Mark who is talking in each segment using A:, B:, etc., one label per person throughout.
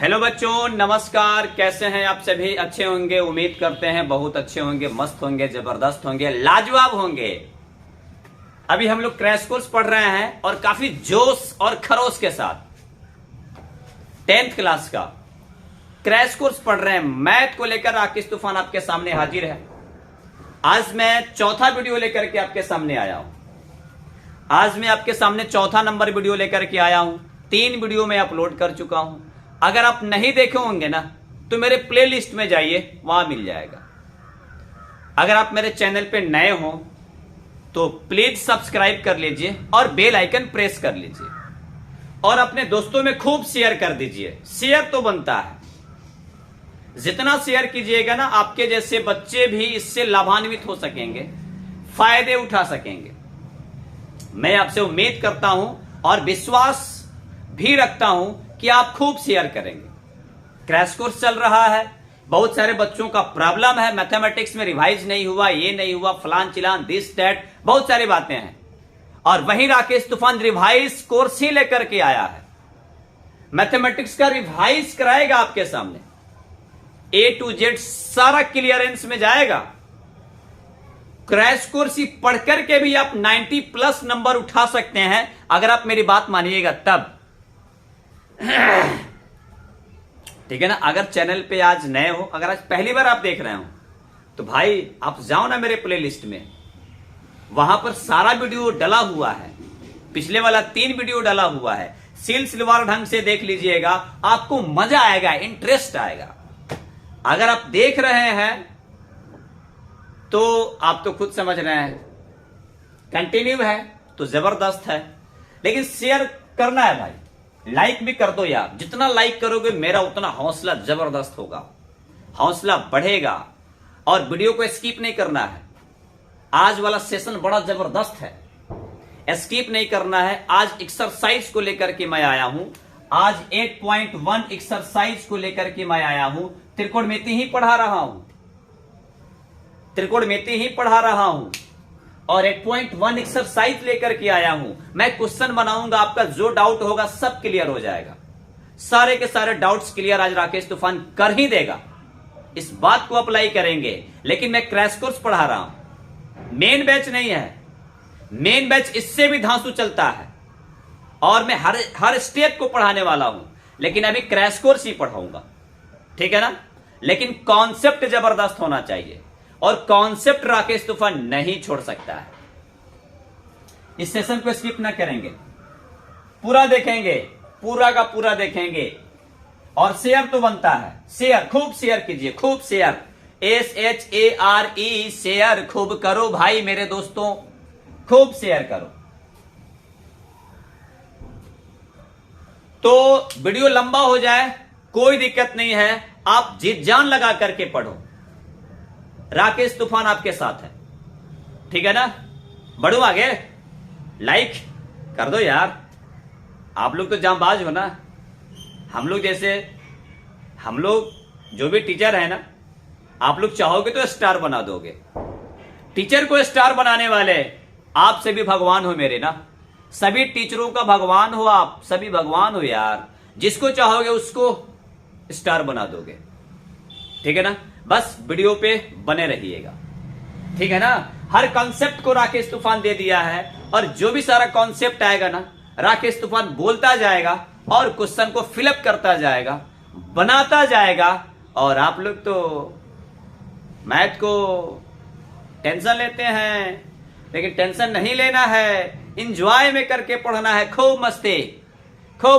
A: Hello बच्चों, नमस्कार। कैसे हैं आप सभी? अच्छे होंगे, उम्मीद करते हैं बहुत अच्छे होंगे, मस्त होंगे, जबरदस्त होंगे, लाजवाब होंगे। अभी हम लोग क्रैश कोर्स पढ़ रहे हैं और काफी जोश और खरोश के साथ 10th क्लास का क्रैश कोर्स पढ़ रहे हैं। मैथ को लेकर राकेश तूफान आपके सामने हाजिर है। आज मैं चौथा वीडियो लेकर के आपके सामने आया हूं। आज मैं आपके सामने चौथा नंबर वीडियो लेकर के आया हूं। 3 वीडियो में अपलोड कर चुका हूं। अगर आप नहीं देखे होंगे ना तो मेरे प्लेलिस्ट में जाइए, वहां मिल जाएगा। अगर आप मेरे चैनल पे नए हो तो प्लीज सब्सक्राइब कर लीजिए और बेल आइकन प्रेस कर लीजिए और अपने दोस्तों में खूब शेयर कर दीजिए। शेयर तो बनता है, जितना शेयर कीजिएगा ना आपके जैसे बच्चे भी इससे लाभान्वित हो सकेंगे, फायदे उठा सकेंगे। मैं आपसे उम्मीद करता हूं और विश्वास भी रखता हूं कि आप खूब शेयर करेंगे। क्रैश कोर्स चल रहा है, बहुत सारे बच्चों का प्रॉब्लम है, मैथमेटिक्स में रिवाइज नहीं हुआ, ये नहीं हुआ, फलान चिलान, दिस दैट, बहुत सारी बातें हैं। और वहीं राकेश तूफान रिवाइज कोर्स ही लेकर के आया है। मैथमेटिक्स का रिवाइज कराएगा आपके सामने, A to Z सारा क्लियरेंस में जाएगा। क्रैश कोर्स ही पढ़ करके भी आप 90+ नंबर उठा सकते हैं, अगर आप मेरी बात मानिएगा तब। ठीक है ना। अगर चैनल पे आज नए हो, अगर आज पहली बार आप देख रहे हो तो भाई आप जाओ ना मेरे प्लेलिस्ट में, वहां पर सारा वीडियो डला हुआ है। पिछले वाला 3 वीडियो डला हुआ है, सिलसिलेवार ढंग से देख लीजिएगा, आपको मजा आएगा, इंटरेस्ट आएगा। अगर आप देख रहे हैं तो आप तो खुद समझ रहे हैं, कंटिन्यू है तो जबरदस्त है। लेकिन शेयर करना है भाई, लाइक भी कर दो यार। जितना लाइक करोगे मेरा उतना हौसला जबरदस्त होगा, हौसला बढ़ेगा। और वीडियो को स्किप नहीं करना है। आज वाला सेशन बड़ा जबरदस्त है, स्किप नहीं करना है। आज एक्सरसाइज को लेकर के मैं आया हूं। आज 8.1 एक्सरसाइज को लेकर के मैं आया हूं। त्रिकोणमिति ही पढ़ा रहा हूं, त्रिकोणमिति ही पढ़ा रहा हूं और 8.1 एक्सरसाइज लेकर के आया हूं। मैं क्वेश्चन बनाऊंगा, आपका जो डाउट होगा सब क्लियर हो जाएगा। सारे के सारे डाउट्स क्लियर आज राकेश तूफान कर ही देगा। इस बात को अप्लाई करेंगे। लेकिन मैं क्रैश कोर्स पढ़ा रहा हूं, मेन बैच नहीं है। मेन बैच इससे भी धांसू चलता है और मैं हर स्टेप को पढ़ाने वाला हूं। लेकिन अभी क्रैश कोर्स ही पढ़ाऊंगा, ठीक है ना। लेकिन कॉन्सेप्ट जबरदस्त होना चाहिए और कॉन्सेप्ट राकेश तूफान नहीं छोड़ सकता है। इस सेशन को स्किप ना करेंगे, पूरा देखेंगे, पूरा का पूरा देखेंगे। और शेयर तो बनता है, शेयर खूब शेयर कीजिए, खूब शेयर, SHARE, शेयर खूब करो भाई मेरे दोस्तों, खूब शेयर करो। तो वीडियो लंबा हो जाए कोई दिक्कत नहीं है, आप जिद जान लगा करके पढ़ो। राकेश तूफान आपके साथ है, ठीक है ना। बढ़ो आगे, लाइक कर दो यार। आप लोग तो जांबाज हो ना। हम लोग जो भी टीचर है ना, आप लोग चाहोगे तो स्टार बना दोगे। टीचर को स्टार बनाने वाले आप सभी भगवान हो मेरे ना। सभी टीचरों का भगवान हो आप, सभी भगवान हो यार। जिसको चाहोगे उसको स्टार बना दोगे, ठीक है ना। बस वीडियो पे बने रहिएगा, ठीक है ना। हर कॉन्सेप्ट को राकेश तूफान दे दिया है और जो भी सारा कॉन्सेप्ट आएगा ना राकेश तूफान बोलता जाएगा और क्वेश्चन को फिलअप करता जाएगा, बनाता जाएगा। और आप लोग तो मैथ को टेंशन लेते हैं, लेकिन टेंशन नहीं लेना है, इंजॉय में करके पढ़ना है। खूब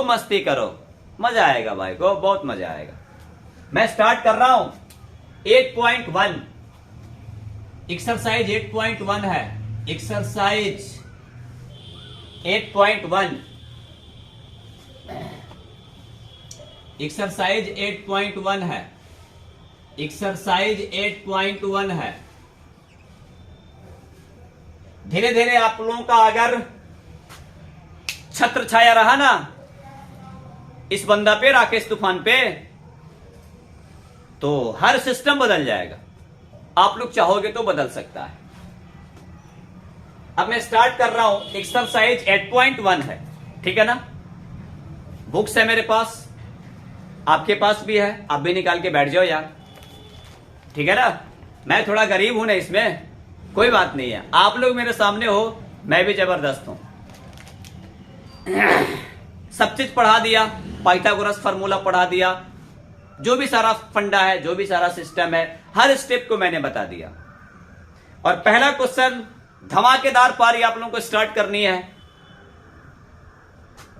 A: मस्ती करो, मजा आएगा भाई को, बहुत मजा आएगा। मैं स्टार्ट कर रहा हूं। 8.1 एक्सरसाइज 8.1 है। एक्सरसाइज 8.1, एक्सरसाइज 8.1 है। एक्सरसाइज 8.1 है। धीरे धीरे आप लोगों का अगर छत्र छाया रहा ना इस बंदा पे, राकेश तूफान पे, तो हर सिस्टम बदल जाएगा। आप लोग चाहोगे तो बदल सकता है। अब मैं स्टार्ट कर रहा हूं। एक्सरसाइज 8.1 है, ठीक है ना। बुक्स है मेरे पास, आपके पास भी है, आप भी निकाल के बैठ जाओ यार, ठीक है ना। मैं थोड़ा गरीब हूं ना, इसमें कोई बात नहीं है, आप लोग मेरे सामने हो, मैं भी जबरदस्त हूं। सब चीज पढ़ा दिया, पाइथागोरस फार्मूला पढ़ा दिया, जो भी सारा फंडा है, जो भी सारा सिस्टम है, हर स्टेप को मैंने बता दिया। और पहला क्वेश्चन धमाकेदार पारी आप लोगों को स्टार्ट करनी है।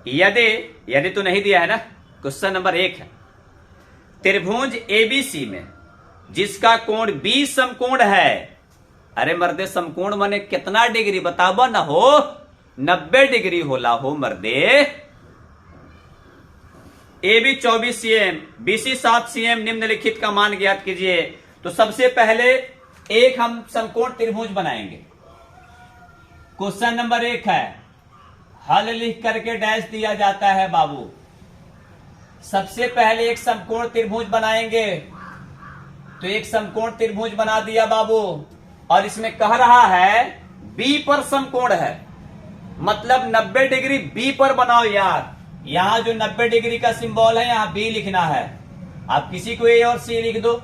A: यदि तो नहीं दिया है ना, क्वेश्चन नंबर 1 है, त्रिभुज एबीसी में जिसका कोण 20 समकोण है। अरे मर्दे, समकोण माने कितना डिग्री बताबो ना हो, 90 डिग्री होला हो मर्दे। AB 24 cm, BC 7 cm, निम्नलिखित का मान ज्ञात कीजिए। तो सबसे पहले एक हम समकोण त्रिभुज बनाएंगे। क्वेश्चन नंबर 1 है, हल लिख करके डैश दिया जाता है बाबू। सबसे पहले एक समकोण त्रिभुज बनाएंगे, तो एक समकोण त्रिभुज बना दिया बाबू, और इसमें कह रहा है B पर समकोण है, मतलब 90 डिग्री B पर बनाओ यार। यहां जो 90 डिग्री का सिंबल है, यहां B लिखना है। आप किसी को A और C लिख दो,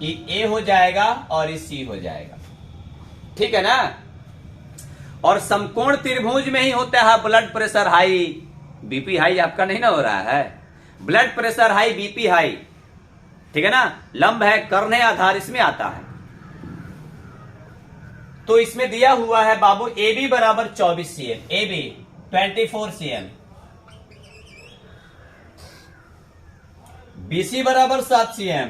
A: ये A हो जाएगा और ये C हो जाएगा, ठीक है ना। और समकोण त्रिभुज में ही होता है blood pressure high, BP high आपका नहीं ना हो रहा है, blood pressure high, BP high, ठीक है ना। लंब है, कर्ण है, आधार इसमें आता है। तो इसमें दिया हुआ है बाबू AB बराबर 24 cm, AB 24 cm, BC बराबर 7 cm।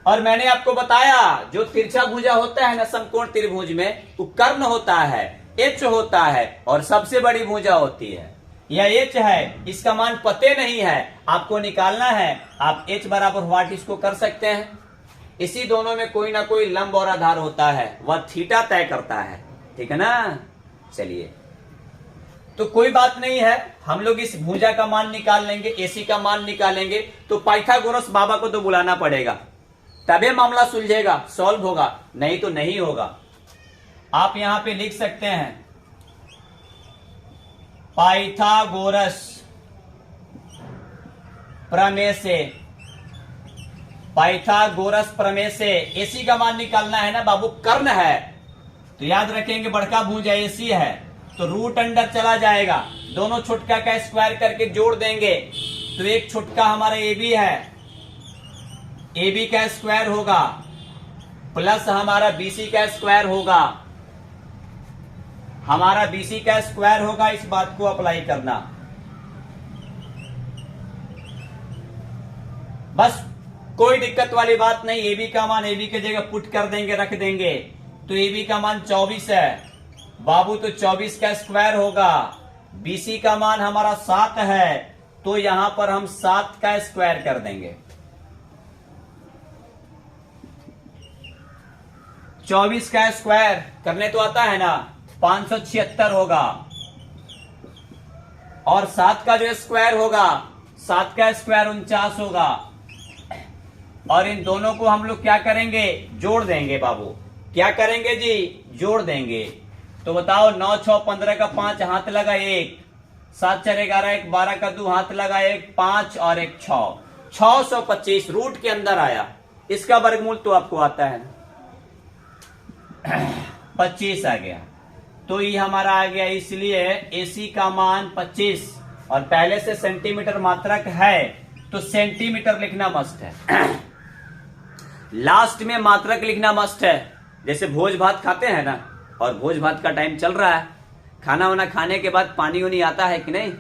A: और मैंने आपको बताया जो तिरछा भुजा होता है ना समकोण त्रिभुज में, वो कर्ण होता है, H होता है, और सबसे बड़ी भुजा होती है यह H है। इसका मान पते नहीं है, आपको निकालना है। आप H बराबर व्हाट इसको कर सकते हैं। इसी दोनों में कोई ना कोई लंब और आधार होता है, वह थीटा तय करता है, ठीक है ना। चलिए, तो कोई बात नहीं है, हम लोग इस भुजा का मान निकाल लेंगे, AC का मान निकालेंगे। तो पाइथागोरस बाबा को तो बुलाना पड़ेगा, तभी मामला सुलझेगा, सॉल्व होगा, नहीं तो नहीं होगा। आप यहां पे लिख सकते हैं पाइथागोरस प्रमेय से, पाइथागोरस प्रमेय से AC का मान निकालना है ना बाबू, कर्ण है तो याद रखेंगे बड़का भुजा AC है, तो रूट अंडर चला जाएगा, दोनों छुटका का स्क्वायर करके जोड़ देंगे, तो एक छुटका हमारा AB है, AB का स्क्वायर होगा, प्लस हमारा BC का स्क्वायर होगा, हमारा BC का स्क्वायर होगा। इस बात को अप्लाई करना, बस कोई दिक्कत वाली बात नहीं। AB का मान AB की जगह पुट कर देंगे, रख देंगे। तो AB का मान 24 है बाबू, तो 24 का स्क्वायर होगा। BC का मान हमारा 7 है, तो यहां पर हम 7 का स्क्वायर कर देंगे। 24 का स्क्वायर करने तो आता है ना, 576 होगा, और 7 का जो स्क्वायर होगा, 7 का स्क्वायर 49 होगा, और इन दोनों को हम लोग क्या करेंगे, जोड़ देंगे बाबू। क्या करेंगे जी, जोड़ देंगे। तो बताओ, 9 6 15 का 5 हाथ लगा 1, 7 4 11 1 12 का 2 हाथ लगा 1 5 और 1 6, 625 रूट के अंदर आया। इसका वर्गमूल तो आपको आता है 25 आ गया, तो ये हमारा आ गया। इसलिए AC का मान 25, और पहले से सेंटीमीटर मात्रक है तो सेंटीमीटर लिखना मस्ट है। लास्ट में मात्रक लिखना मस्ट है। जैसे भोज भात खाते हैं ना, और भोज भात का टाइम चल रहा है, खाना वाना खाने के बाद पानी वानी आता है कि नहीं,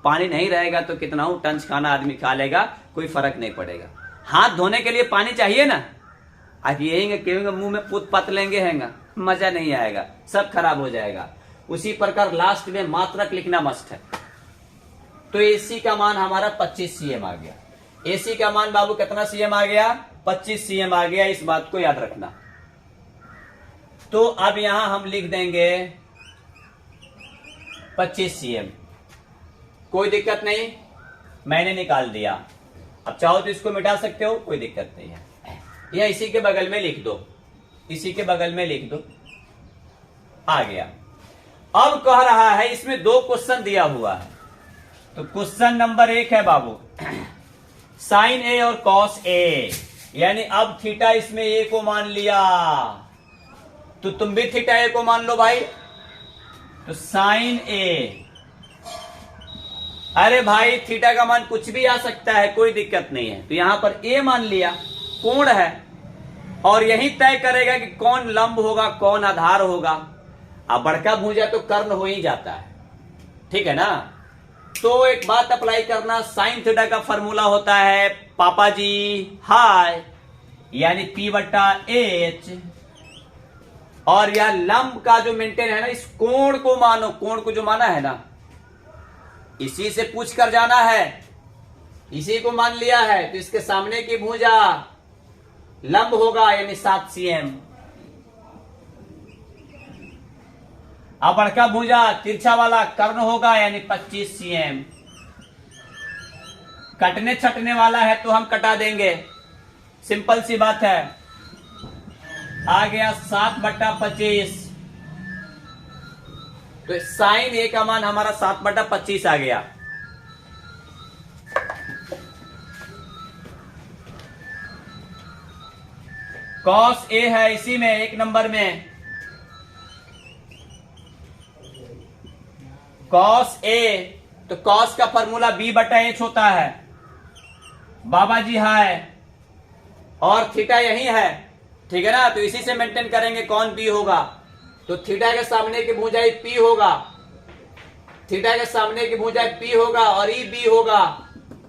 A: पानी नहीं रहेगा तो कितना टंच खाना आदमी खा लेगा, कोई फर्क नहीं पड़ेगा। हाथ धोने के लिए पानी चाहिए ना, आप यही कहेंगे मुंह में पुत पत लेंगे हैंगा, मजा नहीं आएगा, सब खराब हो जाएगा। उसी प्रकार लास्ट में मात्रक लिखना मस्ट है। तो AC का मान हमारा 25 cm आ गया। AC का मान बाबू कितना cm आ गया, 25 cm आ गया। इस बात को याद रखना। तो अब यहां हम लिख देंगे 25 cm, कोई दिक्कत नहीं, मैंने निकाल दिया। अब चाहो तो इसको मिटा सकते हो, कोई दिक्कत नहीं है, या इसी के बगल में लिख दो, इसी के बगल में लिख दो, आ गया। अब कह रहा है इसमें 2 क्वेश्चन दिया हुआ है। तो क्वेश्चन नंबर 1 है बाबू, साइन ए और कॉस ए, यानी अब थीटा इसमें ए को मान लिया, तो तुम भी थीटा ए को मान लो भाई। तो साइन ए, अरे भाई थीटा का मान कुछ भी आ सकता है, कोई दिक्कत नहीं है। तो यहां पर ए मान लिया, कोण है, और यही तय करेगा कि कौन लंब होगा कौन आधार होगा। अब बड़का भुजा तो कर्ण हो ही जाता है, ठीक है ना। तो एक बात अप्लाई करना, साइन थीटा का फॉर्मूला होता है पापा जी हाय, यानी P बट्टा एच, और यह लंब का जो मेंटेन है ना, इस कोण को मानो, कोण को जो माना है ना, इसी से पूछ कर जाना है, इसी को मान लिया है। तो इसके सामने की भुजा लंब होगा, यानी 7 cm। अब बड़का भुजा तिरछा वाला कर्ण होगा, यानी 25 cm। कटने छटने वाला है तो हम कटा देंगे, सिंपल सी बात है। आ गया 7/25, तो साइन ए का मान हमारा 7/25 आ गया। कॉस ए है इसी में 1 नंबर में, कॉस ए, तो कॉस का फॉर्मूला B/H होता है बाबा जी हाय, और थीटा यही है, ठीक है ना। तो इसी से मेंटेन करेंगे कौन B होगा। तो थीटा के सामने की भुजाई P होगा, थीटा के सामने की भुजाई P होगा, और ई B होगा,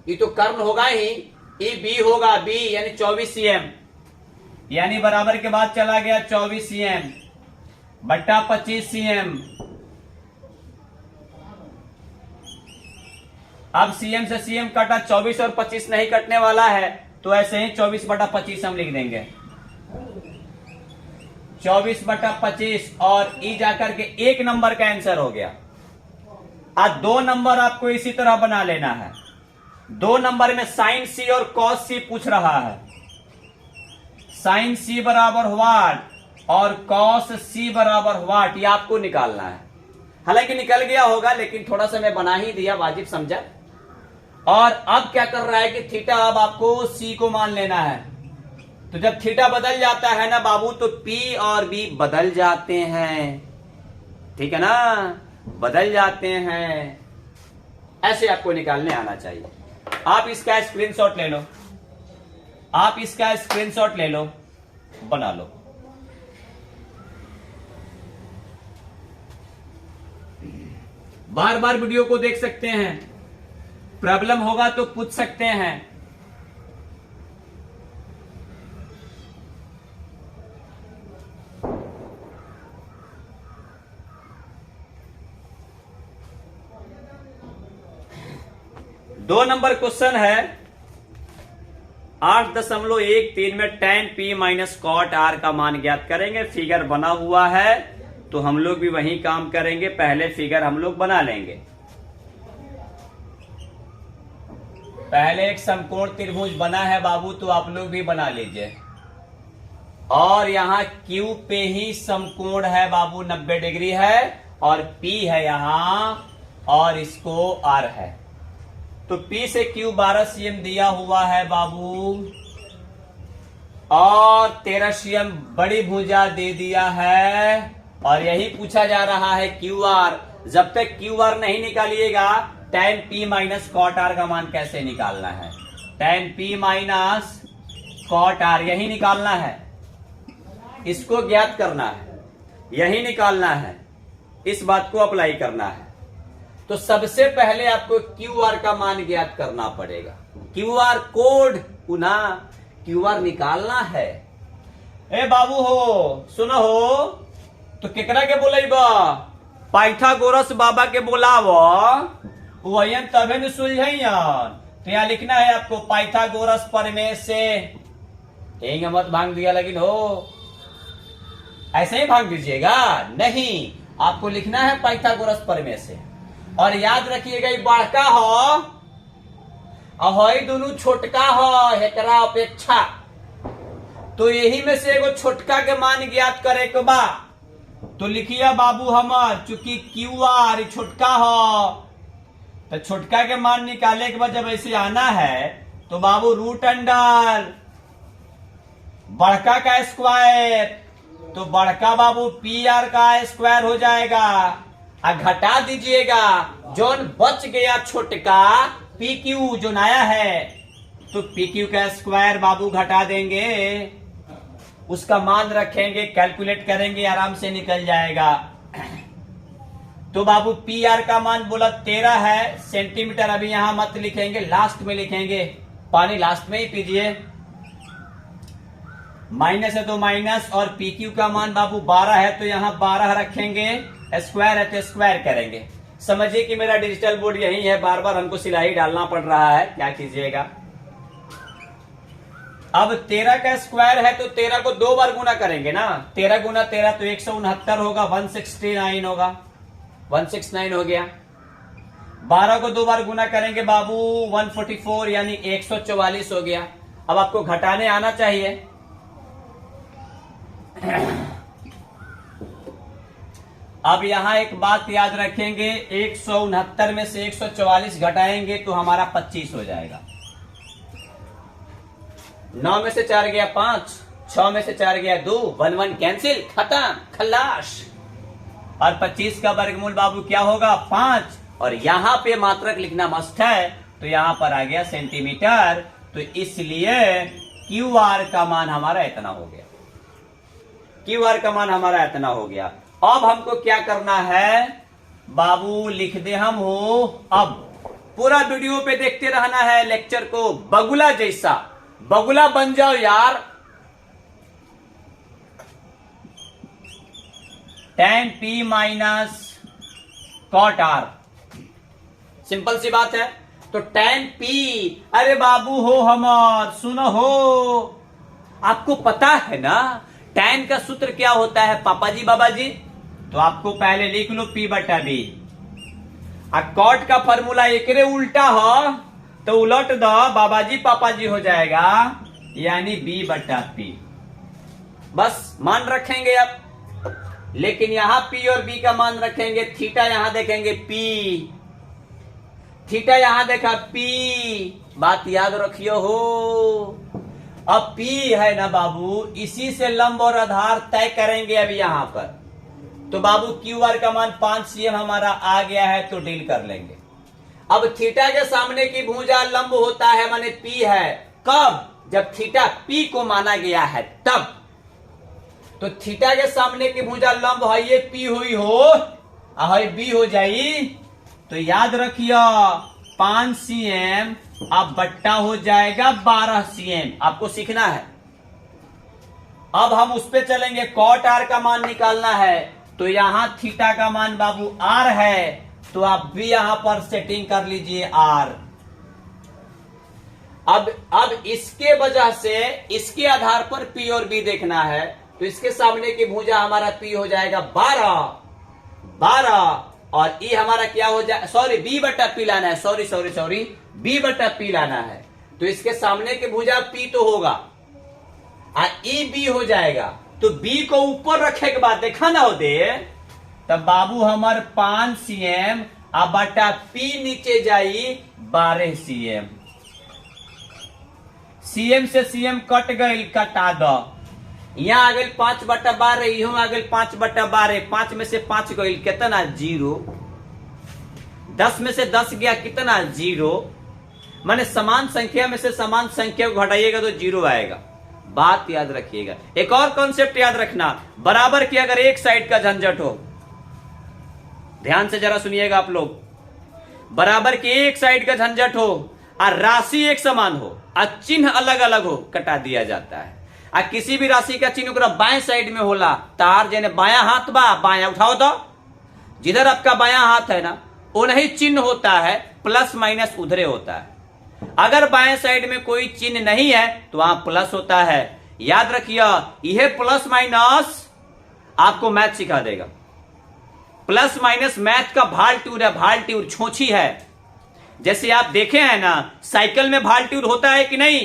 A: ये तो कर्ण होगा ही, ई B होगा, B यानी 24 cm, यानी बराबर के बाद चला गया 24 cm बट्टा 25 cm। अब cm से cm कटा, 24 और 25 नहीं कटने वाला है, तो ऐसे ही 24/25 हम लिख देंगे, 24/25, और ई जाकर के 1 नंबर का आंसर हो गया। आज 2 नंबर आपको इसी तरह बना लेना है। 2 नंबर में साइन सी और कॉस सी पूछ रहा है, साइन सी बराबर व्हाट और कॉस सी बराबर व्हाट, ये आपको निकालना है। हालांकि निकल गया होगा, लेकिन थोड़ा सा मैं बना ही दिया, वाजिब समझा। और अब क्या कर रहा है कि थीटा अब आपको सी को मान लेना है। तो जब थीटा बदल जाता है ना बाबू, तो P और B बदल जाते हैं, ठीक है ना, बदल जाते हैं। ऐसे आपको निकालने आना चाहिए। आप इसका स्क्रीनशॉट ले लो, आप इसका स्क्रीनशॉट ले लो, बना लो। बार बार वीडियो को देख सकते हैं, प्रॉब्लम होगा तो पूछ सकते हैं। दो नंबर क्वेश्चन है 8.13 में tan P minus cot R का मान ज्ञात करेंगे। फिगर बना हुआ है, तो हम लोग भी वही काम करेंगे, पहले फिगर हम लोग बना लेंगे। पहले एक समकोण त्रिभुज बना है बाबू, तो आप लोग भी बना लीजिए। और यहां Q पे ही समकोण है बाबू, 90 डिग्री है, और P है यहां, और इसको R है। तो P से Q 12 cm दिया हुआ है बाबू, और 13 cm बड़ी भुजा दे दिया है, और यही पूछा जा रहा है QR। जब तक QR नहीं निकालिएगा, tan P minus cot R का मान कैसे निकालना है। tan P minus cot R यही निकालना है, इसको ज्ञात करना है, यही निकालना है, इस बात को अप्लाई करना है। तो सबसे पहले आपको QR का मान ज्ञात करना पड़ेगा। QR कोड पुनः QR निकालना है। ए बाबू हो, सुनो हो, तो केकरा के बोलेबा? पाइथागोरस बाबा के बोलाव, वही तबे न सुलझन। तो यहाँ लिखना है आपको पाइथागोरस प्रमेय से। ठीक मत भांग दिया, लेकिन हो ऐसे ही भांग दीजिएगा नहीं, आपको लिखना है पाइथागोरस प्रमेय से। और याद रखिएगा, ये बड़का हो और दोनों छोटका हो एकरा अपेक्षा, तो यही में से एगो छोटका के मान ज्ञात करे के बा। तो लिखिए बाबू हमार, चूंकि QR छोटका हो, तो छोटका के मान निकाले के बाद जब ऐसे आना है, तो बाबू रूट अंडर बड़का का स्क्वायर, तो बड़का बाबू पी आर का स्क्वायर हो जाएगा। घटा दीजिएगा, जोन बच गया छोटका पी क्यू जो नया है, तो पी क्यू का स्क्वायर बाबू घटा देंगे, उसका मान रखेंगे, कैलकुलेट करेंगे, आराम से निकल जाएगा। तो बाबू पी आर का मान बोला 13 है सेंटीमीटर। अभी यहां मत लिखेंगे, लास्ट में लिखेंगे, पानी लास्ट में ही पीजिए। माइनस है तो माइनस, और पी क्यू का मान बाबू 12 है तो यहां 12 रखेंगे, स्क्वायर है तो स्क्वायर करेंगे। समझिए कि मेरा डिजिटल बोर्ड यही है, बार बार हमको सिलाई डालना पड़ रहा है, क्या कीजिएगा। अब 13 का स्क्वायर है तो 13 को 2 बार गुना करेंगे ना, 13 गुना 13 तो 169 होगा, 169 होगा, 169 हो गया। 12 को 2 बार गुना करेंगे बाबू 144 यानी 144 हो गया। अब आपको घटाने आना चाहिए। अब यहां एक बात याद रखेंगे, 169 में से 144 घटाएंगे तो हमारा 25 हो जाएगा। 9 में से 4 गया 5, 6 में से 4 गया 2, 1 1 कैंसिल, खत्म, खल्लाश। और 25 का वर्गमूल बाबू क्या होगा 5, और यहां पे मात्रक लिखना मस्ट है, तो यहां पर आ गया सेंटीमीटर, तो इसलिए क्यू आर का मान हमारा इतना हो गया, क्यू आर का मान हमारा इतना हो गया। अब हमको क्या करना है बाबू, लिख दे हम हो। अब पूरा वीडियो पे देखते रहना है लेक्चर को, बगुला जैसा, बगुला बन जाओ यार। tan p minus cot R, simple सी बात है। तो tan p, अरे बाबू हो हमार, सुनो हो, आपको पता है ना tan का सूत्र क्या होता है पापा जी बाबा जी, तो आपको पहले लिख लो p बटा b। कॉट का फॉर्मूला एकरे उल्टा हो तो उलट दो, बाबा जी पापा जी हो जाएगा, यानी b बटा p। बस मान रखेंगे अब, लेकिन यहां p और b का मान रखेंगे। थीटा यहां देखेंगे p, थीटा यहां देखा p, बात याद रखियो हो। अब p है ना बाबू, इसी से लंब और आधार तय करेंगे अभी यहां पर। तो बाबू क्यू आर का मान 5 cm हमारा आ गया है, तो डील कर लेंगे। अब थीटा के सामने की भुजा लंब होता है, माने p है, कब, जब थीटा p को माना गया है तब। तो थीटा के सामने की भुजा लंब है, ये p हुई हो, है b हो जाई, तो याद रखियो 5 cm अब बट्टा हो जाएगा 12 cm, आपको सीखना है। अब हम उस पे चलेंगे, कॉट आर का मान निकालना है, तो यहां थीटा का मान बाबू आर है, तो आप भी यहां पर सेटिंग कर लीजिए आर। अब इसके वजह से इसके आधार पर पी और बी देखना है, तो इसके सामने की भुजा हमारा पी हो जाएगा 12, और ई हमारा क्या हो जाए, सॉरी बी बटा पी लाना है, सॉरी बी बटा पी लाना है। तो इसके सामने की भुजा पी तो होगा, ई बी हो जाएगा, तो बी को ऊपर रखे के बाद देखा ना हो दे, तब बाबू हमार 5 cm अब बटा पी नीचे जाई 12 cm। cm से cm कट गई, कटा दो, यहां आ गई 5 बटा 12, यहां आ गई 5 बटा 12, 5 में से 5 गई कितना 0, 10 में से 10 गया कितना 0, माने समान संख्या में से समान संख्या को घटाइएगा तो 0 आएगा। बात याद रखिएगा। एक और कॉन्सेप्ट याद रखना, बराबर की अगर एक साइड का झंझट हो, ध्यान से जरा सुनिएगा आप लोग, बराबर की एक साइड का झंझट हो और राशि एक समान हो और चिन्ह अलग अलग हो, कटा दिया जाता है। और किसी भी राशि का चिन्ह ओकरा बाएं साइड में होला, तार जेने बायां हाथ बा, बायां उठाओ तो, जिधर आपका बायां हाथ है ना उन्हीं चिन्ह होता है, प्लस माइनस उधरे होता है। अगर बाएं साइड में कोई चिन्ह नहीं है तो वहां प्लस होता है। याद रखिए, यह प्लस माइनस आपको मैथ सिखा देगा। प्लस माइनस मैथ का भालट्यूर है, भालट्यूर छोंछी है। जैसे आप देखे हैं ना साइकिल में भालट्यूर होता है कि नहीं,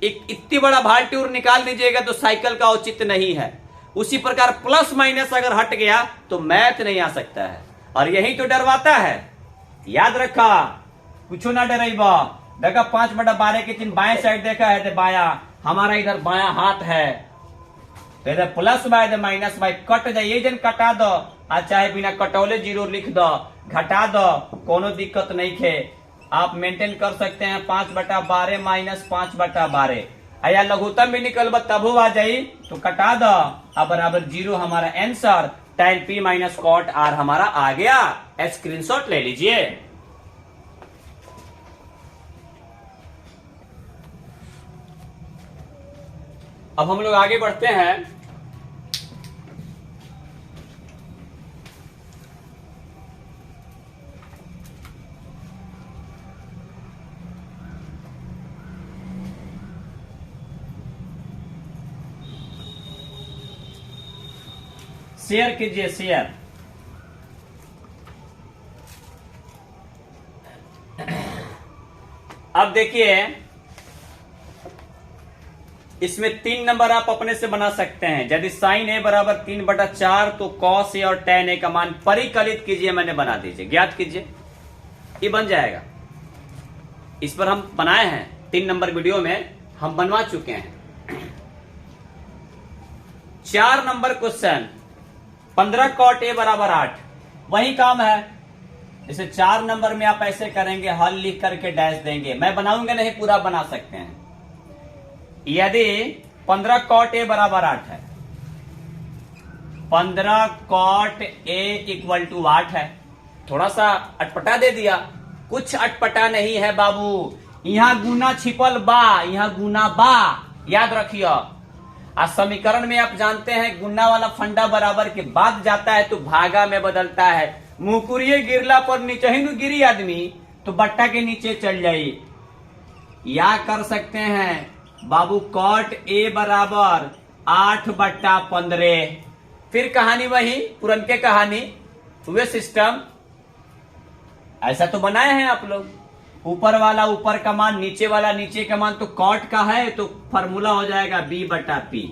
A: एक इतनी बड़ा भालट्यूर निकाल दीजिएगा तो साइकिल का औचित्य नहीं है। उसी प्रकार प्लस माइनस अगर हट गया तो मैथ नहीं आ सकता है, और यही तो डरवाता है। याद रखा, कुछ ना डरेबा, देखा 5/12 के चिन्ह बाएं साइड देखा है तो बाया, हमारा इधर बाया हाथ है, तो इधर प्लस बाय इधर माइनस बाय, कट जाइए जन कटा दो, आ चाहे बिना कटौले जीरो लिख दो, घटा दो, कोनो दिक्कत नहीं खे, आप मेंटेन कर सकते हैं। 5/12 माइनस 5/12, या लघुत्तम भी निकलबा तब आ जाई तो कटा दो, अब बराबर 0 हमारा answer, tan p minus cot r हमारा आ गया। स्क्रीनशॉट ले लीजिए। अब हम लोग आगे बढ़ते हैं। शेयर कीजिए, शेयर। अब देखिए इसमें 3 नंबर आप अपने से बना सकते हैं। यदि साइन ए बराबर 3/4 तो कॉस ए और टेन ए का मान परिकलित कीजिए, मैंने बना दीजिए, ज्ञात कीजिए, ये बन जाएगा। इस पर हम बनाए हैं 3 नंबर वीडियो में हम बनवा चुके हैं। 4 नंबर क्वेश्चन, 15 कॉट ए बराबर 8, वही काम है। जैसे 4 नंबर में आप ऐसे करेंगे, हल लिख करके डैश देंगे, मैं बनाऊंगा नहीं, पूरा बना सकते हैं। यदि 15 कॉट ए बराबर 8 है, 15 कॉट ए इक्वल टू 8 है, थोड़ा सा अटपटा दे दिया, कुछ अटपटा नहीं है बाबू, यहां गुना छिपल बा, यहां गुना बा, याद रखिए। आज समीकरण में आप जानते हैं गुना वाला फंडा बराबर के बाद जाता है तो भागा में बदलता है। मुकुरिये गिरला पर नीचे ही न गिरी आदमी तो बट्टा के नीचे चल जाई। या कर सकते हैं बाबू कॉट ए बराबर 8/15, फिर कहानी वही पुरनके कहानी हुए सिस्टम, ऐसा तो बनाए हैं आप लोग। ऊपर वाला ऊपर का मान, नीचे वाला नीचे का मान, तो कॉट का है तो फॉर्मूला हो जाएगा b/p।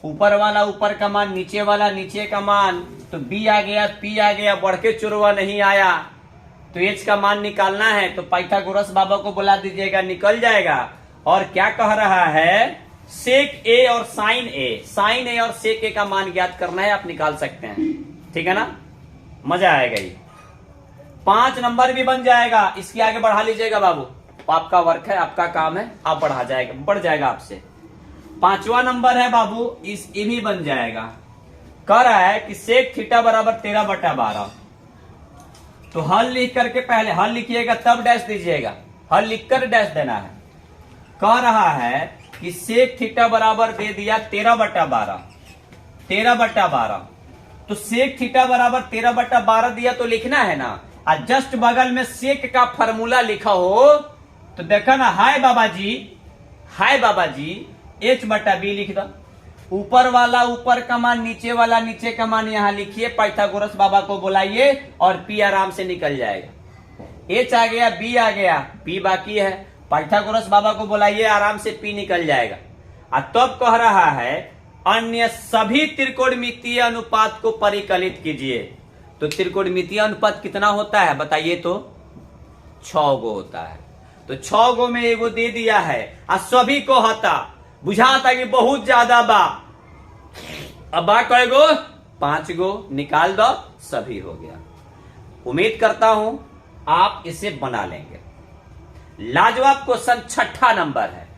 A: ऊपर वाला ऊपर का मान, नीचे वाला नीचे का मान, तो b आ गया, p आ गया, बढ़ के चुरवा नहीं आया, तो h का मान निकालना है तो पाइथागोरस बाबा को बुला दीजिएगा, निकल जाएगा। और क्या कह रहा है, सेक ए और साइन ए, साइन ए और सेक ए का मान ज्ञात करना है, आप निकाल सकते हैं, ठीक है ना, मजा आएगा ये। 5 नंबर भी बन जाएगा, इसके आगे बढ़ा लीजिएगा बाबू, आपका वर्क है, आपका काम है, आप बढ़ जाएगा आपसे। 5वां नंबर है बाबू, ये भी बन जाएगा। कह रहा है कि सेक थीटा बराबर 13/12, तो हल लिख करके पहले हल लिखिएगा तब डैश दीजिएगा, हल लिखकर डैश देना है। कह रहा है कि सेक थीटा बराबर दे दिया 13/12, 13/12, तो सेक थीटा बराबर 13/12 दिया तो लिखना है ना, और जस्ट बगल में सेक का फॉर्मूला लिखा हो तो देखा ना, हाय बाबा जी, हाय बाबा जी, h/b लिख दो। ऊपर वाला ऊपर का मान, नीचे वाला नीचे का मान यहां लिखिए, पाइथागोरस बाबा को बुलाइए और p आराम से निकल जाएगा। h आ गया, b आ गया, p बाकी है, पाइथागोरस बाबा को बुलाइए, आराम से p निकल जाएगा। और तब कह रहा है अन्य सभी त्रिकोणमितीय अनुपात को परिकलित कीजिए। तो त्रिकोणमितीय अनुपात कितना होता है बताइए तो, 6 गो होता है, तो 6 गो में एगो दे दिया है, और सभी को होता बुझाता कि बहुत ज्यादा बा, अब बा कई गो, 5 गो, निकाल दो, सभी हो गया। उम्मीद करता हूं आप इसे बना लेंगे। लाजवाब क्वेश्चन 6ठा नंबर है।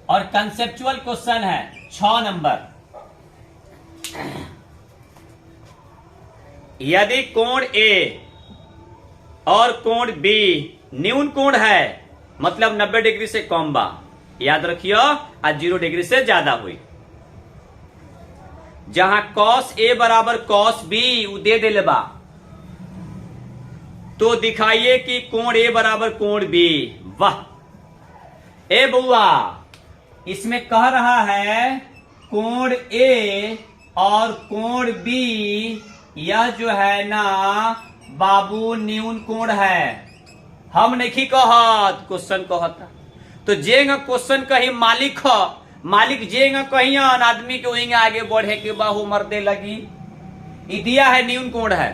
A: और कंसेप्चुअल क्वेश्चन है 6 नंबर। यदि कोण ए और कोण बी न्यून कोण है, मतलब 90 डिग्री से कम बा, याद रखियो, और 0 डिग्री से ज्यादा हुई, जहां कॉस ए बराबर कॉस बी दे दिले बा, तो दिखाइए कि कोण ए बराबर कोण बी। वाह ए बुआ, इसमें कह रहा है कोण ए और कोण बी, यह जो है ना बाबू न्यून कोण है। हम नहीं कहत, क्वेश्चन कहता, तो जेंगा क्वेश्चन कही मालिक ह, मालिक जेंगा कही आदमी के वहीं आगे बढ़े के बाहू मर्दे लगी। ये दिया है न्यून कोण है,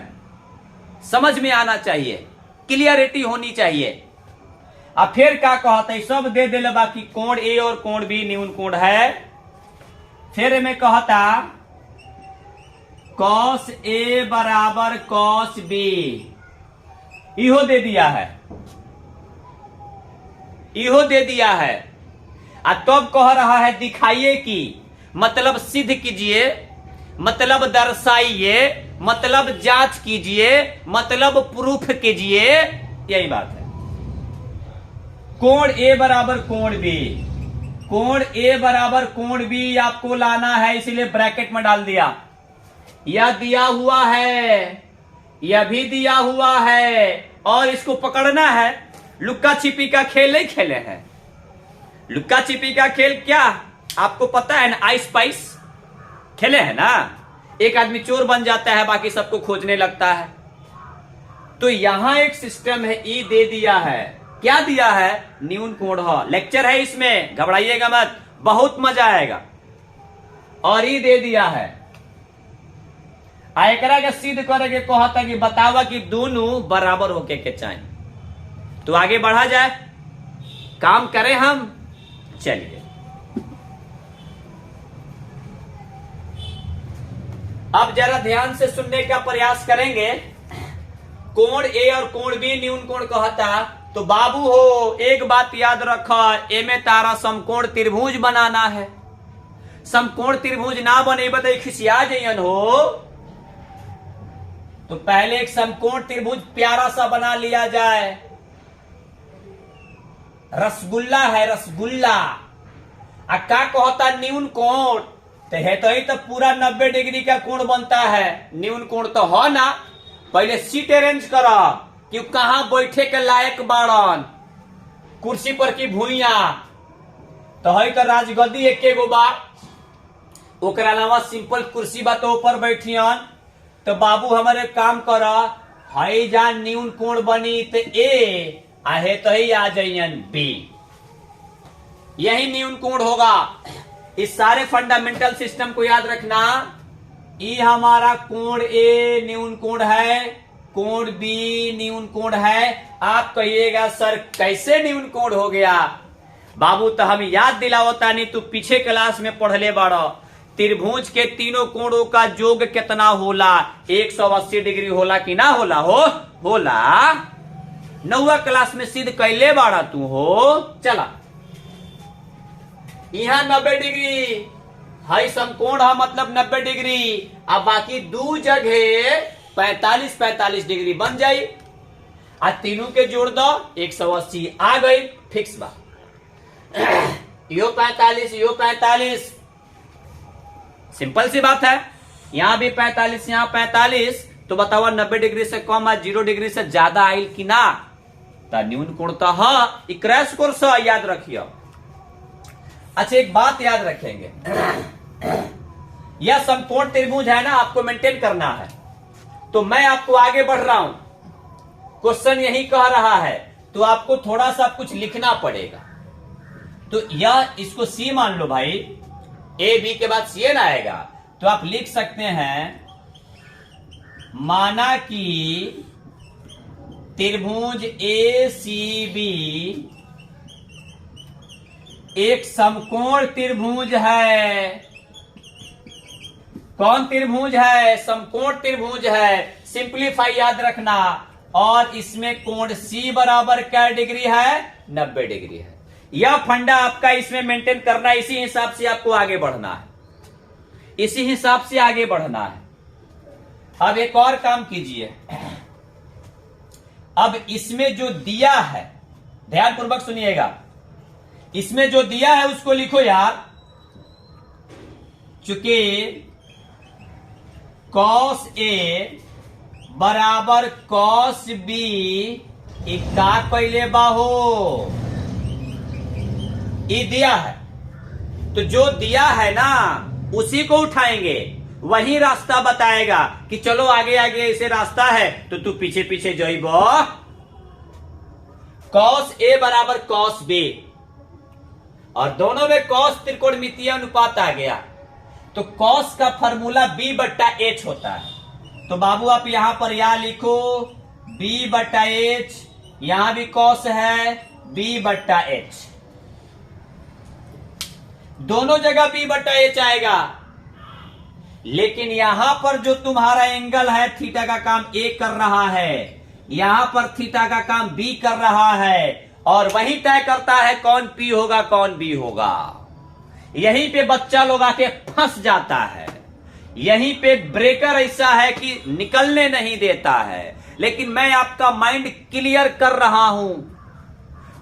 A: समझ में आना चाहिए, क्लियरिटी होनी चाहिए। अब फिर क्या कहता है, सब दे दे बाकी कोण ए और कोण बी न्यून कोण है। फिर में कहता कॉस ए बराबर कॉस बी, इहो दे दिया है, इहो दे दिया है। तब कह रहा है दिखाइए कि, मतलब सिद्ध कीजिए, मतलब दर्शाइए, मतलब जांच कीजिए, मतलब प्रूफ कीजिए, यही बात है। कोण ए बराबर कोण बी, कोण ए बराबर कोण बी आपको लाना है, इसीलिए ब्रैकेट में डाल दिया। यह दिया हुआ है, यह भी दिया हुआ है, और इसको पकड़ना है। लुक्का छिपी का खेल नहीं खेले हैं? लुक्का छिपी का खेल क्या आपको पता है ना? आइस पाइस खेले हैं ना? एक आदमी चोर बन जाता है, बाकी सबको खोजने लगता है। तो यहां एक सिस्टम है, ई दे दिया है। क्या दिया है? न्यून कोण है। लेक्चर है इसमें, घबराइएगा मत, बहुत मजा आएगा। और ई दे दिया है। एकरा के सिद्ध करे के कहता कि बतावा कि दोनों बराबर होके के चाहिए। तो आगे बढ़ा जाए, काम करें हम। चलिए अब जरा ध्यान से सुनने का प्रयास करेंगे। कोण ए और कोण बी न्यून कोण कहता, तो बाबू हो एक बात याद रखा, ए में तारा समकोण त्रिभुज बनाना है। समकोण त्रिभुज ना बने बता खिसिया जयन हो, तो पहले एक समकोण त्रिभुज प्यारा सा बना लिया जाए। रसगुल्ला है, रसगुल्ला। क्या कहता न्यून कोण, तो है तो ही तो पूरा 90 डिग्री का कोण बनता है। न्यून कोण तो हो ना, पहले सीट अरेंज करा कि कहां बैठे के लायक बाड़न, कुर्सी पर की भूइया। तो है तो राजगद्दी एके गो बा, ओकरा अलावा सिंपल कुर्सी बा तो ऊपर बैठियन। तो बाबू हमारे काम करा, हाई जान न्यून कोण बनी तो ए, आहे तो ही आ जाइयन बी, यही न्यून कोण होगा। इस सारे फंडामेंटल सिस्टम को याद रखना। ई हमारा कोण ए न्यून कोण है, कोण बी न्यून कोण है। आप कहिएगा सर कैसे न्यून कोण हो गया? बाबू तो हम याद दिलावता नहीं, तू पीछे क्लास में पढ़ ले बाड़ो। त्रिभुज के तीनों कोणों का योग कितना होला? 180 डिग्री होला कि ना होला? होला। 9वीं क्लास में सिद्ध कैले बाड़ा तू हो। चला यहां 90 डिग्री हाई समकोण है, मतलब 90 डिग्री। अब बाकी दो जगह 45-45 डिग्री बन जाई। आज तीनों के जोड़ दो, 180 आ गई, फिक्स बा। यो 45, यो 45, सिंपल सी बात है। यहां भी 45, यहां 45, तो बताओ 90 डिग्री से कम है, 0 डिग्री से ज्यादा आयल कि ना? न्यून कोण तो है, क्रैश कोर्स याद रखियो। अच्छा एक बात याद रखेंगे, यह समकोण त्रिभुज है ना, आपको मेंटेन करना है। तो मैं आपको आगे बढ़ रहा हूं, क्वेश्चन यही कह रहा है, तो आपको थोड़ा सा कुछ लिखना पड़ेगा। तो यह इसको सी मान लो भाई, ए बी के बाद सी एन आएगा, तो आप लिख सकते हैं माना कि त्रिभुज ए सी बी एक समकोण त्रिभुज है। कौन त्रिभुज है? समकोण त्रिभुज है। सिंप्लीफाई याद रखना। और इसमें कोण सी बराबर क्या डिग्री है? 90 डिग्री है। यह फंडा आपका इसमें मेंटेन करना, इसी हिसाब से आपको आगे बढ़ना है, इसी हिसाब से आगे बढ़ना है। अब एक और काम कीजिए, अब इसमें जो दिया है, ध्यानपूर्वक सुनिएगा, इसमें जो दिया है उसको लिखो यार। चूंकि कॉस ए बराबर कॉस बी इक्का पहले बाहो, ये दिया है, तो जो दिया है ना उसी को उठाएंगे, वही रास्ता बताएगा कि चलो आगे आगे ऐसे रास्ता है, तो तू पीछे पीछे जाइबो। कॉस ए बराबर कॉस बी, और दोनों में कॉस त्रिकोणमितीय अनुपात आ गया, तो कॉस का फॉर्मूला b/h होता है। तो बाबू आप यहां पर या लिखो b बट्टा एच, यहां भी कॉस है b बट्टा एच, दोनों जगह b बट्टा एच आएगा। लेकिन यहां पर जो तुम्हारा एंगल है थीटा का काम ए कर रहा है, यहां पर थीटा का काम बी कर रहा है, और वही तय करता है कौन पी होगा कौन बी होगा। यहीं पे बच्चा लोग आके फंस जाता है, यहीं पे ब्रेकर ऐसा है कि निकलने नहीं देता है। लेकिन मैं आपका माइंड क्लियर कर रहा हूं,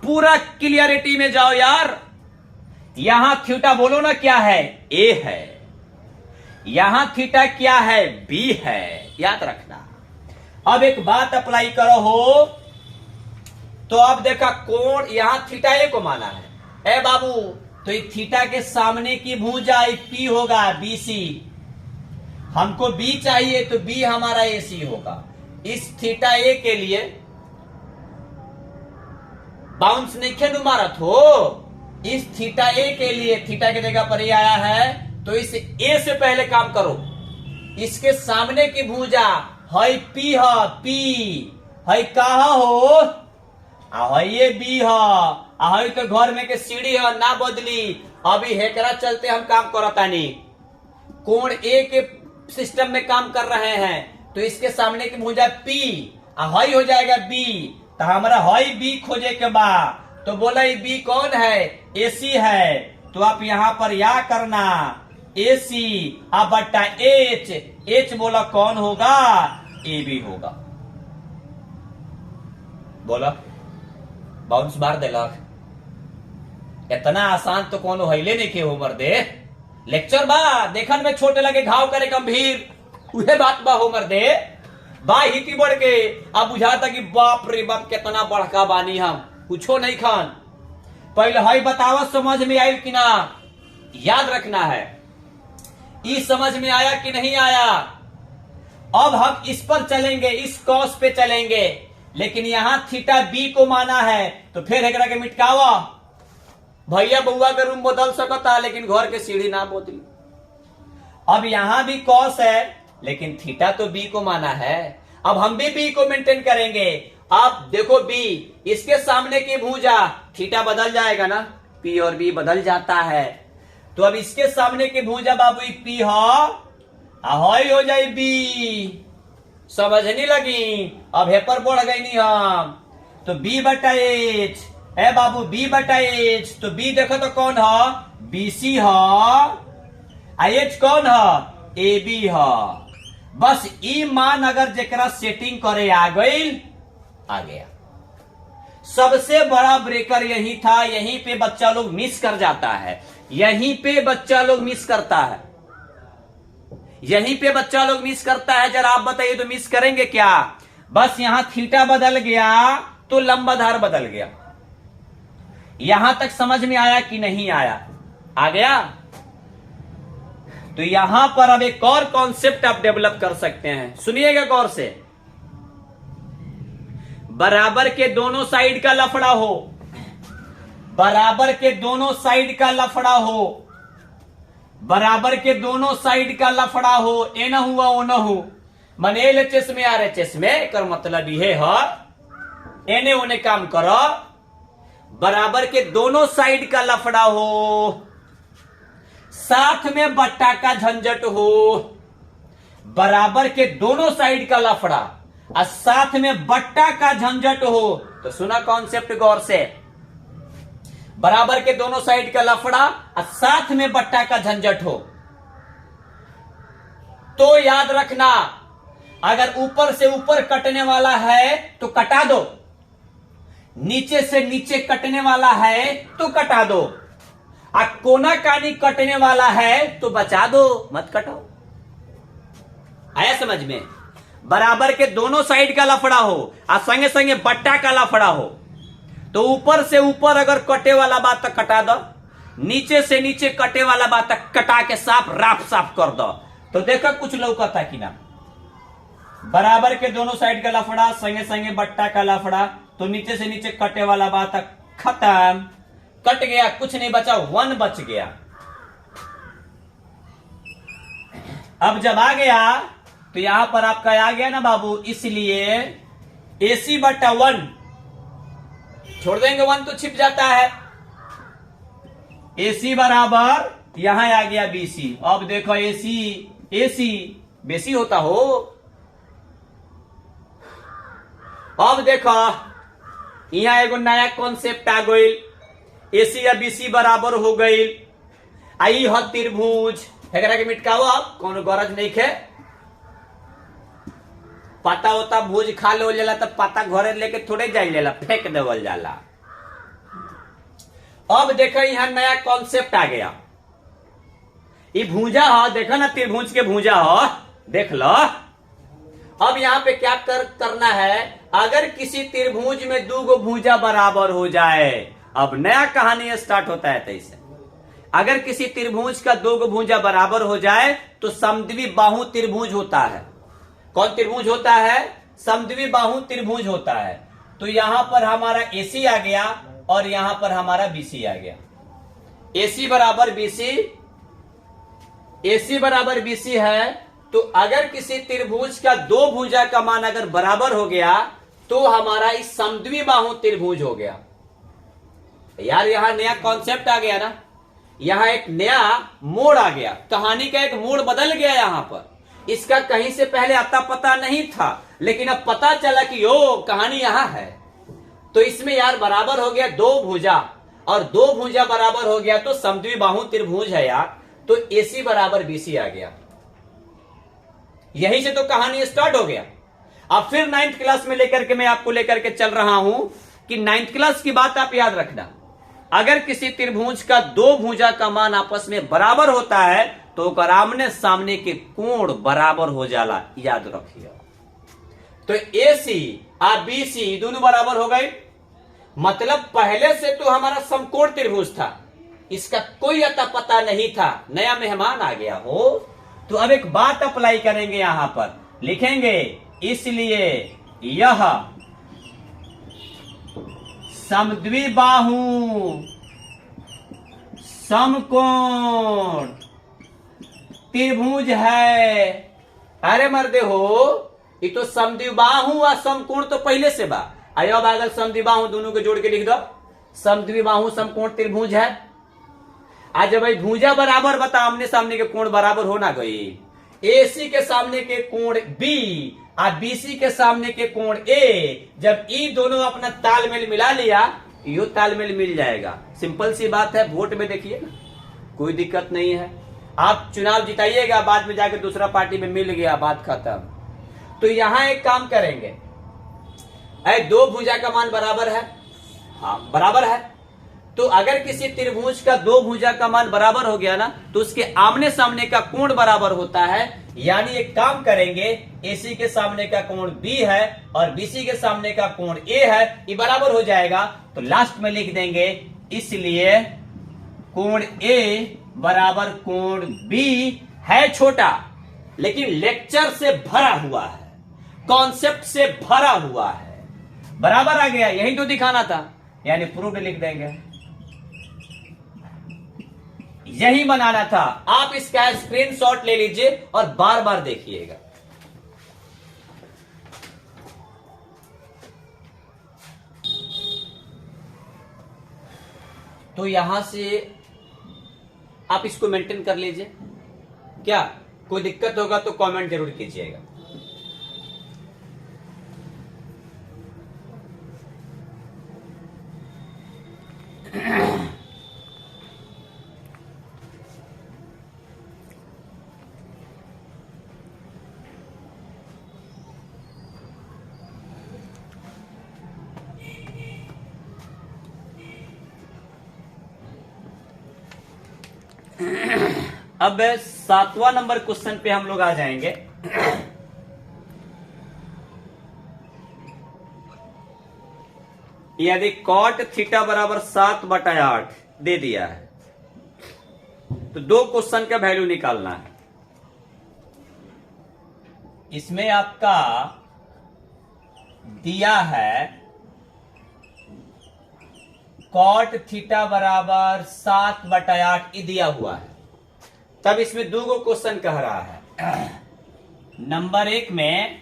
A: पूरा क्लियरिटी में जाओ यार। यहां थीटा बोलो ना क्या है, ए है, यहां थीटा क्या है, बी है, याद रखना। अब एक बात अप्लाई करो हो, तो अब देखा कोण यहां थीटा ए को माना है, ए बाबू, तो ये थीटा के सामने की भुजा पी होगा बीसी, हमको बी चाहिए तो बी हमारा एसी होगा। इस थीटा ए के लिए बाउंस नहीं खेलू मारत हो, इस थीटा ए के लिए थीटा की जगह पर ये आया है, तो इस ए से पहले काम करो। इसके सामने की भुजा है पी है, पी है कहा हो, ये बी है, तो घर में के सीढ़ी है ना बदली, अभी हेकरा चलते हम काम करतानी, कोण ए के सिस्टम में काम कर रहे हैं, तो इसके सामने की भुजा पी, हाई हो जाएगा बी, तो हमारा हाई बी खोजे के बाद, तो बोला ये बी कौन है, एसी है, तो आप यहां पर या करना एसी बट्टा एच, एच बोला कौन होगा, ए बी होगा। बोला बाउंस मार देलक, इतना आसान तो कोनो हईले नहीं के हो मर्दे। लेक्चर बा देखन में छोटे लगे घाव करे गंभीर, उहे बात बा हो मर्दे, बा ही की बढ़ के अब बुझाता कि बाप रे बाप कितना बड़का बानी हम, कुछो नहीं खान। पहले हई बतावा समझ में आयल कि ना, याद रखना है, इस समझ में आया कि नहीं आया। अब हम इस पर चलेंगे, इस कॉस पे चलेंगे, लेकिन यहां थीटा बी को माना है, तो फिर एकरा के मिटकावा, भैया बउआ के रूम बदल सकता, लेकिन घर के सीढ़ी ना बदली। अब यहां भी कॉस है, लेकिन थीटा तो बी को माना है, अब हम भी बी को मेंटेन करेंगे। अब देखो बी, इसके सामने की भुजा थीटा बदल जाएगा ना, पी और बी बदल जाता है, तो अब इसके सामने की भुजा बाबू पी हाई हो जाए बी, समझने लगी, अब हेपर बढ़ गई नहीं हम, तो बी बटा एच, ए बाबू बी बटा एच, तो बी देखो तो कौन है, बीसी है, एच कौन है, ए बी है। बस ई मान अगर जेकरा सेटिंग करे आ गया। सबसे बड़ा ब्रेकर यही था, यहीं पे बच्चा लोग मिस कर जाता है, यहीं पे बच्चा लोग मिस करता है, यहीं पे बच्चा लोग मिस करता है। जरा आप बताइए तो मिस करेंगे क्या? बस यहां थीटा बदल गया तो लंबाधार बदल गया। यहां तक समझ में आया कि नहीं आया? आ गया? तो यहां पर अब एक और कॉन्सेप्ट आप डेवलप कर सकते हैं, सुनिएगा गौर से। बराबर के दोनों साइड का लफड़ा हो, बराबर के दोनों साइड का लफड़ा हो, बराबर के दोनों साइड का लफड़ा हो, ए न हुआ ओ न हो, मन एलएचएस में आरएचएस में, एक मतलब ये है एने ओने काम करो। बराबर के दोनों साइड का लफड़ा हो, साथ में बट्टा का झंझट हो, बराबर के दोनों साइड का लफड़ा और साथ में बट्टा का झंझट हो, तो सुना कॉन्सेप्ट गौर से। बराबर के दोनों साइड का लफड़ा और साथ में बट्टा का झंझट हो, तो याद रखना, अगर ऊपर से ऊपर कटने वाला है तो कटा दो, नीचे से नीचे कटने वाला है तो कटा दो, और कोना कानी कटने वाला है तो बचा दो, मत कटाओ। आया समझ में? बराबर के दोनों साइड का लफड़ा हो और संगे संगे बट्टा का लफड़ा हो, तो ऊपर से ऊपर अगर कटे वाला बात तक कटा दो, नीचे से नीचे कटे वाला बात तक कटा के साफ राफ साफ कर दो, तो देखो कुछ लौकता कि ना। बराबर के दोनों साइड का लफड़ा, संगे संगे बट्टा का लफड़ा, तो नीचे से नीचे कटे वाला बात तक खत्म, कट गया, कुछ नहीं बचा, वन बच गया। अब जब आ गया तो यहां पर आपका आ गया ना बाबू, इसलिए AC बटा 1 छोड़ देंगे, 1 तो छिप जाता है। AC बराबर यहां आ गया BC। अब देखो AC बेसी होता हो। अब देखो यहां एगो नया कॉन्सेप्ट आ गई, AC या BC बराबर हो गई। आई ह त्रिभुज, एकरा के मिटकाओ आप, कोनो गरज नहीं खे। पता होता भूज खा लो जाला तब पता घरे लेके थोड़े जाए जाला, फेंक देवल जाला। अब देखो यहां नया कॉन्सेप्ट आ गया, ये भूजा हो, देखो ना त्रिभुज के भूजा हो, देख लो। अब यहां पे क्या करना है, अगर किसी त्रिभुज में दो गो भूजा बराबर हो जाए, अब नया कहानी स्टार्ट होता है। तैसे अगर किसी त्रिभुज का दो गो भुजा बराबर हो जाए तो समद्वि बाहु त्रिभुज होता है। कौन त्रिभुज होता है? समद्वि बाहु त्रिभुज होता है। तो यहां पर हमारा AC आ गया और यहां पर हमारा BC आ गया। AC बराबर BC है। तो अगर किसी त्रिभुज का दो भुजा का मान अगर बराबर हो गया तो हमारा इस समद्वि बाहु त्रिभुज हो गया। यार यहां नया कॉन्सेप्ट आ गया ना, यहां एक नया मोड़ आ गया, कहानी का एक मोड़ बदल गया। यहां पर इसका कहीं से पहले अता पता नहीं था, लेकिन अब पता चला कि ओ कहानी यहां है। तो इसमें यार बराबर हो गया दो भुजा, और दो भुजा बराबर हो गया तो समद्वि बाहु त्रिभुज है यार। तो AC बराबर BC आ गया। यहीं से तो कहानी स्टार्ट हो गया। अब फिर 9th क्लास में लेकर के मैं आपको लेकर के चल रहा हूं कि 9th क्लास की बात आप याद रखना। अगर किसी त्रिभुज का दो भुजा का मान आपस में बराबर होता है तो आमने सामने के कोण बराबर हो जाला, याद रखिए। तो AC और BC दोनों बराबर हो गए, मतलब पहले से तो हमारा समकोण त्रिभुज था, इसका कोई अता पता नहीं था, नया मेहमान आ गया हो। तो अब एक बात अप्लाई करेंगे, यहां पर लिखेंगे, इसलिए यह समद्वि बाहु समकोण त्रिभुज है। अरे मर्दे हो, ये तो समद्वि बाहु और समकोण तो पहले से बा। अब अगर समद्वि बाहु दोनों को जोड़ के लिख दो, समद्वि बाहु समकोण त्रिभुज है। आज जब भाई भुजा बराबर बता, आमने सामने के कोण बराबर होना गई। AC के सामने के कोण B और BC के सामने के कोण A, जब ये दोनों अपना तालमेल मिला लिया, यो तालमेल मिल जाएगा। सिंपल सी बात है, वोट में देखिए ना, कोई दिक्कत नहीं है। आप चुनाव जिताइएगा, बाद में जाकर दूसरा पार्टी में मिल गया, बात खत्म। तो यहां एक काम करेंगे, दो भुजा का मान बराबर है, हाँ बराबर है। तो अगर किसी त्रिभुज का दो भुजा का मान बराबर हो गया ना, तो उसके आमने सामने का कोण बराबर होता है। यानी एक काम करेंगे, AC के सामने का कोण B है और BC के सामने का कोण A है, ये बराबर हो जाएगा। तो लास्ट में लिख देंगे, इसलिए कोण A बराबर कोण B है छोटा, लेकिन लेक्चर से भरा हुआ है, कॉन्सेप्ट से भरा हुआ है। बराबर आ गया, यही तो दिखाना था, यानी प्रूफ लिख देंगे, यही बनाना था। आप इसका स्क्रीनशॉट ले लीजिए और बार बार देखिएगा। तो यहां से आप इसको मेंटेन कर लीजिए। क्या कोई दिक्कत होगा तो कमेंट जरूर कीजिएगा। अब 7वां नंबर क्वेश्चन पे हम लोग आ जाएंगे। यदि कॉट थीटा बराबर 7/8 दे दिया है तो दो क्वेश्चन का वैल्यू निकालना है। इसमें आपका दिया है कॉट थीटा बराबर 7/8 दिया हुआ है। तब इसमें दो गो क्वेश्चन कह रहा है। नंबर 1 में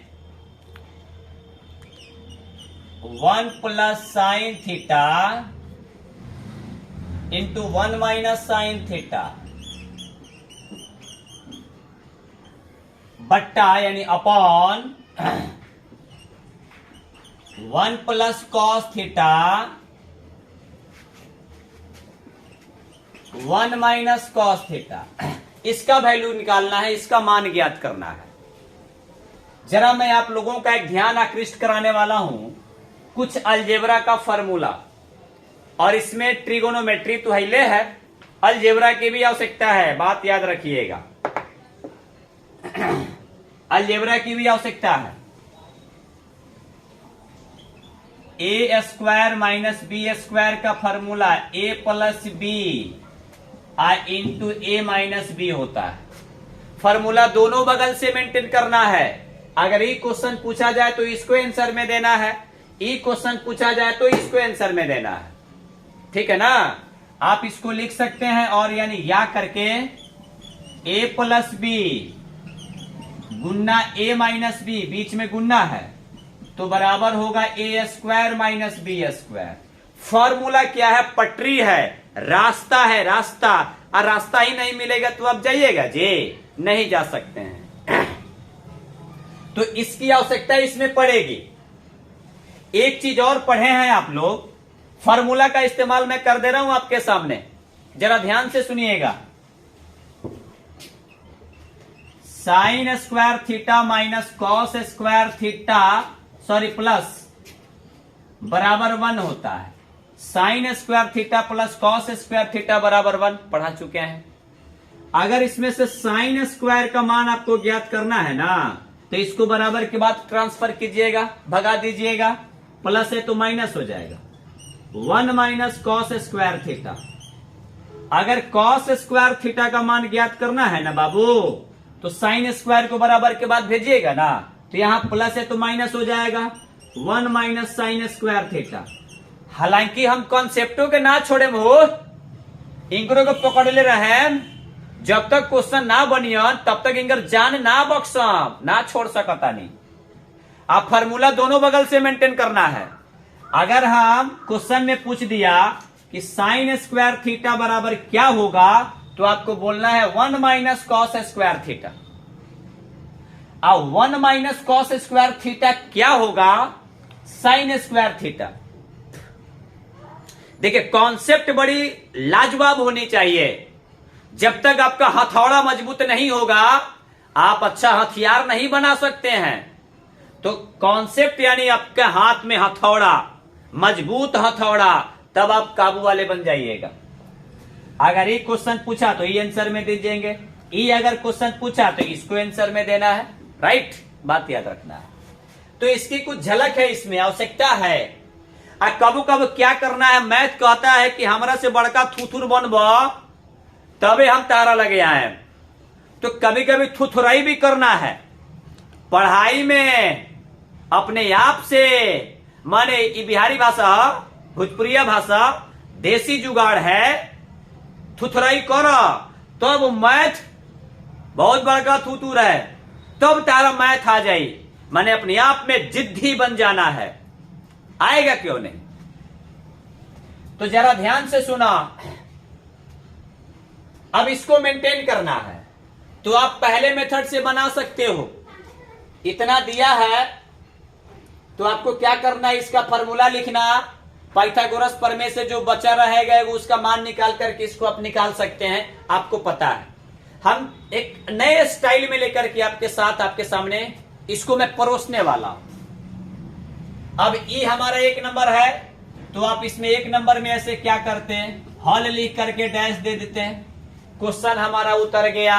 A: 1 plus sine theta into 1 minus sine theta बट्टा यानी upon 1 plus cos theta 1 minus cos theta. इसका वैल्यू निकालना है, इसका मान ज्ञात करना है। जरा मैं आप लोगों का एक ध्यान आकृष्ट कराने वाला हूं, कुछ अलजेब्रा का फॉर्मूला, और इसमें ट्रिगोनोमेट्री तो हिले है, अलजेब्रा की भी आवश्यकता है, बात याद रखिएगा। अलजेब्रा की भी आवश्यकता है। ए स्क्वायर माइनस बी स्क्वायर का फॉर्मूला ए प्लस बी इंटू ए माइनस बी होता है। फॉर्मूला दोनों बगल से मेंटेन करना है। अगर ई क्वेश्चन पूछा जाए तो इसको आंसर में देना है, ई क्वेश्चन पूछा जाए तो इसको आंसर में देना है, ठीक है ना। आप इसको लिख सकते हैं, और यानी या करके ए प्लस बी गुन्ना ए माइनस बी, बीच में गुन्ना है, तो बराबर होगा A square minus B square. Formula क्या है? पटरी है, रास्ता है, रास्ता। और रास्ता ही नहीं मिलेगा तो आप जाइएगा जी? नहीं जा सकते हैं। तो इसकी आवश्यकता इसमें पड़ेगी। एक चीज और पढ़े हैं आप लोग, फॉर्मूला का इस्तेमाल मैं कर दे रहा हूं आपके सामने, जरा ध्यान से सुनिएगा। Sine square theta minus cos square theta plus बराबर 1 होता है। Sine square theta plus cos square theta बराबर 1 पढ़ा चुके हैं। अगर इसमें से साइन स्क्वायर का मान आपको ज्ञात करना है ना, तो इसको बराबर के बाद ट्रांसफर कीजिएगा, भगा दीजिएगा, प्लस है तो माइनस हो जाएगा। 1 माइनस कॉस स्क्वायर थीटा। अगर कॉस स्क्वायर थीटा का मान ज्ञात करना है ना बाबू, तो साइन स्क्वायर को बराबर के बाद भेजिएगा ना, तो यहां प्लस है तो माइनस हो जाएगा। 1 माइनस साइन स्क्वायर थीटा। हालांकि हम कॉन्सेप्टों के ना छोड़े हो, इंकरों को पकड़ ले रहे हैं। जब तक क्वेश्चन ना बनियन तब तक इंगर जान ना बख्शम, ना छोड़ सकता नहीं। आप फार्मूला दोनों बगल से मेंटेन करना है। अगर हम क्वेश्चन में पूछ दिया कि साइन स्क्वायर थीटा बराबर क्या होगा, तो आपको बोलना है 1 माइनस कॉस स्क्वायर थीटा। अब 1 माइनस कॉस स्क्वायर थीटा क्या होगा? Sine square theta. देखिए, कॉन्सेप्ट बड़ी लाजवाब होनी चाहिए। जब तक आपका हथौड़ा मजबूत नहीं होगा, आप अच्छा हथियार नहीं बना सकते हैं। तो कॉन्सेप्ट यानी आपके हाथ में हथौड़ा, मजबूत हथौड़ा, तब आप काबू वाले बन जाइएगा। अगर ये क्वेश्चन पूछा तो ये आंसर में दे देंगे, ये अगर क्वेश्चन पूछा तो इसको आंसर में देना है, राइट? बात याद रखना है। तो इसकी कुछ झलक है, इसमें आवश्यकता है। कब कब क्या करना है, मैथ कहता है कि हमरा से बड़का थुथुर बनब तबे हम तारा लगे आए। तो कभी कभी थुथुराई भी करना है पढ़ाई में अपने आप से। माने ये बिहारी भाषा, भोजपुरिया भाषा, देसी जुगाड़ है। थुथुराई कर तब मैथ बहुत बड़का थुथुर है, तब तारा मैथ आ जाई। माने अपने आप में जिद्दी बन जाना है। आएगा क्यों नहीं? तो जरा ध्यान से सुना। अब इसको मेंटेन करना है, तो आप पहले मेथड से बना सकते हो। इतना दिया है तो आपको क्या करना है, इसका फॉर्मूला लिखना। पाइथागोरस प्रमेय से जो बचा रहेगा वो उसका मान निकाल करके इसको आप निकाल सकते हैं, आपको पता है। हम एक नए स्टाइल में लेकर के आपके साथ, आपके सामने इसको मैं परोसने वाला हूं। अब ई हमारा 1 नंबर है, तो आप इसमें 1 नंबर में ऐसे क्या करते हैं, हॉल लिख करके डैश दे देते हैं। क्वेश्चन हमारा उतर गया।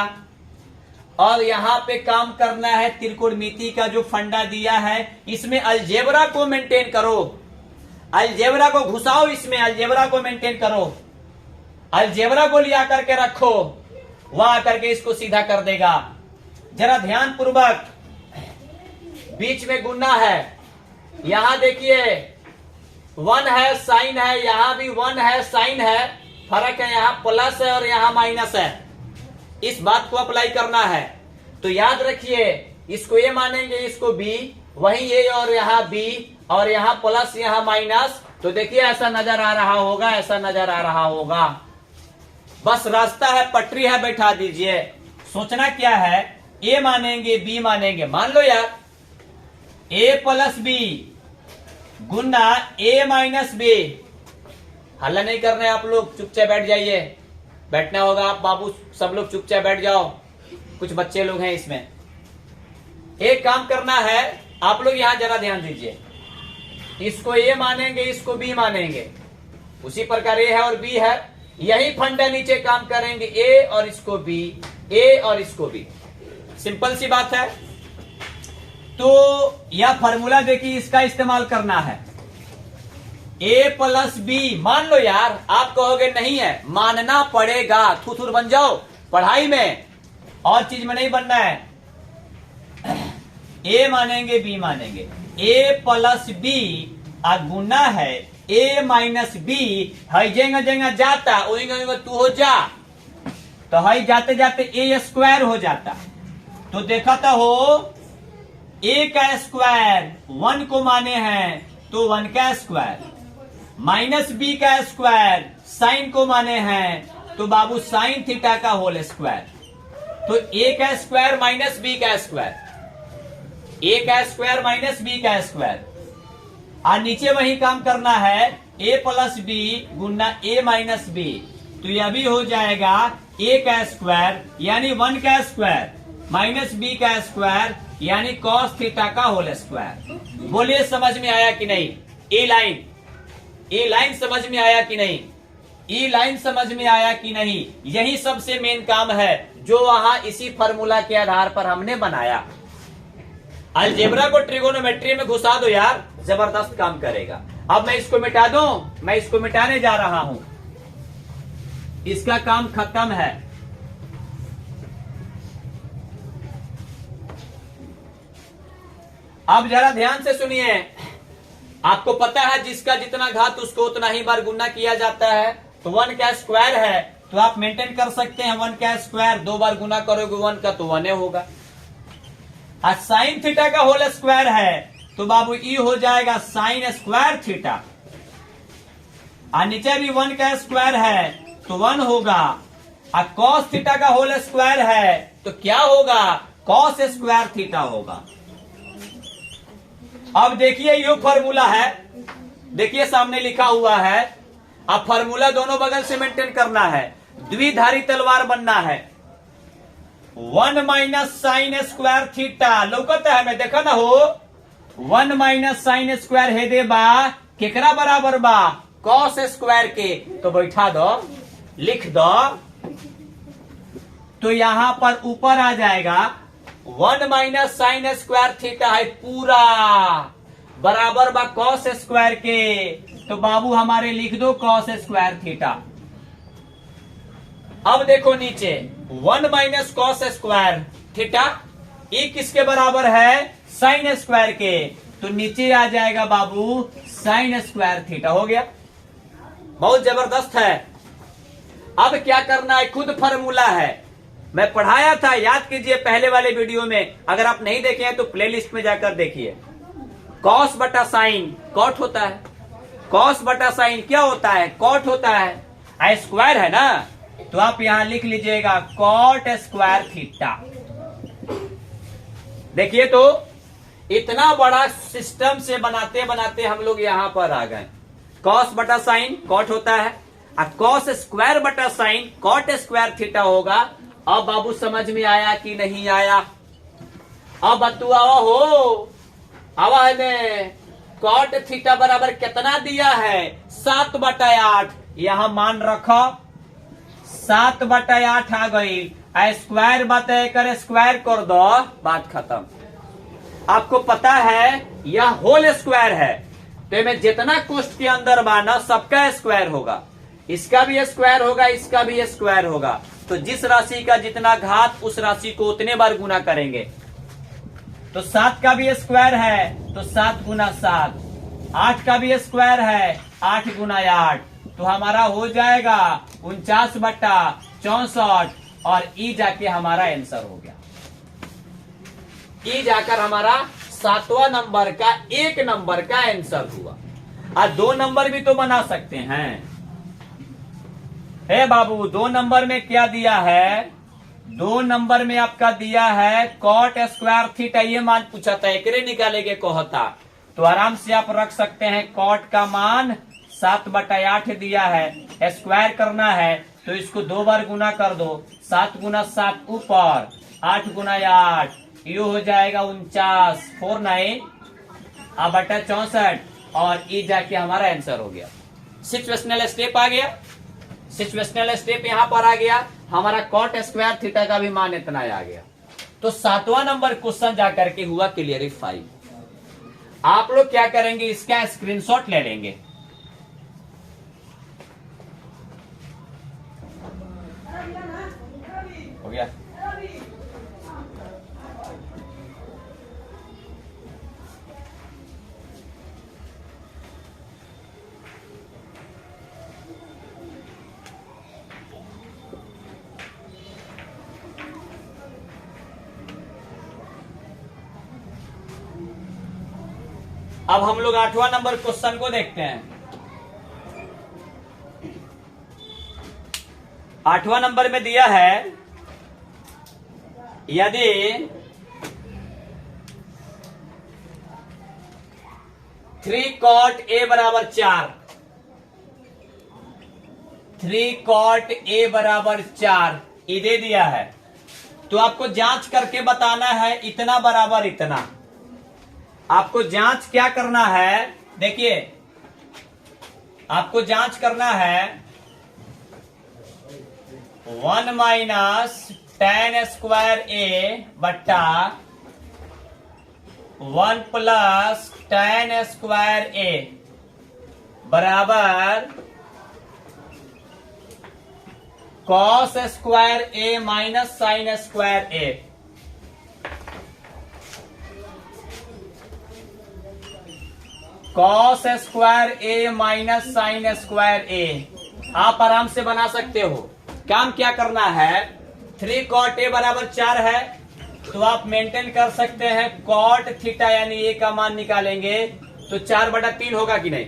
A: और यहां पे काम करना है त्रिकोणमिति का जो फंडा दिया है, इसमें अलजेब्रा को मेंटेन करो। अलजेब्रा को घुसाओ, इसमें अलजेब्रा को मेंटेन करो। अलजेब्रा को लिया करके रखो, वहां करके इसको सीधा कर देगा। जरा ध्यान पूर्वक, बीच में गुना है। यहां देखिए 1 है, साइन है, यहां भी 1 है, साइन है। फर्क है, यहां प्लस है और यहां माइनस है। इस बात को अप्लाई करना है। तो याद रखिए, इसको ए मानेंगे, इसको बी, वहीं ए और यहाँ बी और यहाँ प्लस यहाँ माइनस, तो देखिए ऐसा नजर आ रहा होगा, ऐसा नजर आ रहा होगा। बस रास्ता है, पटरी है, बैठा दीजिए। सोचना क्या है, ए मानेंगे बी मानेंगे। मान लो यार ए प्लस बी गुना ए माइनस बी। हल्ला नहीं कर रहे आप लोग, चुपचाप बैठ जाइए। बैठना होगा आप बाबू, सब लोग चुपचाप बैठ जाओ, कुछ बच्चे लोग हैं इसमें। एक काम करना है, आप लोग यहां जरा ध्यान दीजिए। इसको ए मानेंगे, इसको बी मानेंगे, उसी प्रकार ए है और बी है, यही फंडा नीचे काम करेंगे, ए और इसको बी, ए और इसको बी। सिंपल सी बात है। तो यह फॉर्मूला देखिए, इसका इस्तेमाल करना है। ए प्लस बी मान लो यार, आप कहोगे नहीं है, मानना पड़ेगा। थुथुर बन जाओ पढ़ाई में, और चीज में नहीं बनना है। ए मानेंगे बी मानेंगे, ए प्लस बी गुना है ए माइनस बी। हई जेंगा जेंगा जाता वही तू हो जा, तो हई जाते जाते ए स्क्वायर हो जाता। तो देखा तो हो, ए का स्क्वायर 1 को माने हैं तो 1 का स्क्वायर, माइनस बी का स्क्वायर साइन को माने हैं तो बाबू साइन थीटा का होल स्क्वायर। तो ए का स्क्वायर माइनस बी का स्क्वायर, ए का स्क्वायर माइनस बी का स्क्वायर, और नीचे वही काम करना है, ए प्लस बी गुना ए माइनस बी। तो यह भी हो जाएगा ए का स्क्वायर यानी 1 का स्क्वायर माइनस बी का स्क्वायर यानी कॉस थीटा का होल स्क्वायर। बोलिए समझ में आया कि नहीं? ए लाइन समझ में आया कि नहीं? ई लाइन समझ में आया कि नहीं? यही सबसे मेन काम है जो वहां इसी फार्मूला के आधार पर हमने बनाया। अलजेब्रा को ट्रिगोनोमेट्री में घुसा दो यार, जबरदस्त काम करेगा। अब मैं इसको मिटा दूं, मैं इसको मिटाने जा रहा हूं, इसका काम खत्म है। अब जरा ध्यान से सुनिए। आपको पता है जिसका जितना घात उसको उतना ही बार गुना किया जाता है। तो 1 का स्क्वायर है तो आप मेंटेन कर सकते हैं, 1 का स्क्वायर 2 बार गुना करोगे 1 का तो 1 होगा। और साइन थीटा का होल स्क्वायर है तो बाबू ई हो जाएगा साइन स्क्वायर थीटा। और नीचे भी 1 का स्क्वायर है तो 1 होगा। और कॉस थीटा का होल स्क्वायर है तो क्या होगा? कॉस स्क्वायर थीटा होगा। अब देखिए ये फॉर्मूला है, देखिए सामने लिखा हुआ है। अब फॉर्मूला दोनों बगल से मेंटेन करना है, द्विधारी तलवार बनना है। 1 माइनस साइन स्क्वायर थीटा लौकता है, मैं देखा ना हो। 1 माइनस साइन स्क्वायर है दे बा केकरा बराबर बा? कॉस स्क्वायर के। तो बैठा दो, लिख दो, तो यहां पर ऊपर आ जाएगा 1 माइनस साइन स्क्वायर थीटा है पूरा बराबर बा कॉस स्क्वायर के। तो बाबू हमारे लिख दो कॉस स्क्वायर थीटा। अब देखो नीचे 1 माइनस कॉस स्क्वायर थीटा, ये किसके बराबर है? साइन स्क्वायर के। तो नीचे आ जाएगा बाबू साइन स्क्वायर थीटा। हो गया, बहुत जबरदस्त है। अब क्या करना है, खुद फॉर्मूला है, मैं पढ़ाया था, याद कीजिए पहले वाले वीडियो में। अगर आप नहीं देखे हैं तो प्लेलिस्ट में जाकर देखिए। कॉस बटा साइन कॉट होता है, कॉस बटा साइन क्या होता है? कॉट होता है। स्क्वायर है ना, तो आप यहां लिख लीजिएगा कॉट स्क्वायर थीटा। देखिए तो इतना बड़ा सिस्टम से बनाते बनाते हम लोग यहां पर आ गए। कॉस बटा साइन कॉट होता है, और कॉस स्क्वायर बटा साइन कॉट स्क्वायर थीटा होगा। अब बाबू समझ में आया कि नहीं आया? अब बतुआ हो, आवा है कॉट थीटा बराबर कितना दिया है? 7/8। यहां मान रखो 7/8 आ गई। स्क्वायर बता कर स्क्वायर कर दो, बात खत्म। आपको पता है यह होल स्क्वायर है, तो में जितना कोष्ठ के अंदर बाना सबका स्क्वायर होगा, इसका भी स्क्वायर होगा, इसका भी स्क्वायर होगा। तो जिस राशि का जितना घात उस राशि को उतने बार गुना करेंगे। तो 7 का भी स्क्वायर है तो 7 गुना 7, 8 का भी स्क्वायर है 8 गुना 8, तो हमारा हो जाएगा 49/64 और ई जाके हमारा आंसर हो गया। ई जाकर हमारा 7वां नंबर का 1 नंबर का आंसर हुआ। और 2 नंबर भी तो बना सकते हैं। हे बाबू 2 नंबर में क्या दिया है? 2 नंबर में आपका दिया है कॉट स्क्वायर थीटा, ये मान पूछा था, एकरे निकालेंगे कहता तो आराम से आप रख सकते हैं। कॉट का मान 7/8 दिया है, स्क्वायर करना है तो इसको 2 बार गुना कर दो। 7 गुना 7 ऊपर, 8 गुना 8, ये हो जाएगा 49, 4 9 बटा 64 और ये जाके हमारा आंसर हो गया। सिचुएशनल स्टेप आ गया। सिचुएशनल स्टेप यहां पर आ गया। हमारा कॉट स्क्वायर थीटा का भी मान इतना आ गया। तो 7वां नंबर क्वेश्चन जाकर के हुआ क्लियरिफाई। आप लोग क्या करेंगे, इसका स्क्रीनशॉट ले लेंगे। हो गया। अब हम लोग 8वां नंबर क्वेश्चन को देखते हैं। 8वां नंबर में दिया है यदि थ्री कॉट ए बराबर 4, 3 कॉट ए बराबर 4 ये दे दिया है, तो आपको जांच करके बताना है इतना बराबर इतना। आपको जांच क्या करना है, देखिए आपको जांच करना है 1 माइनस tan स्क्वायर ए बट्टा 1 प्लस tan स्क्वायर ए बराबर कॉस स्क्वायर ए माइनस साइन स्क्वायर ए। कॉस स्क्वायर ए माइनस साइन स्क्वायर ए आप आराम से बना सकते हो। काम क्या करना है, 3 कॉट ए बराबर 4 है तो आप मेंटेन कर सकते हैं कॉट थीटा यानी ए का मान निकालेंगे तो 4/3 होगा कि नहीं।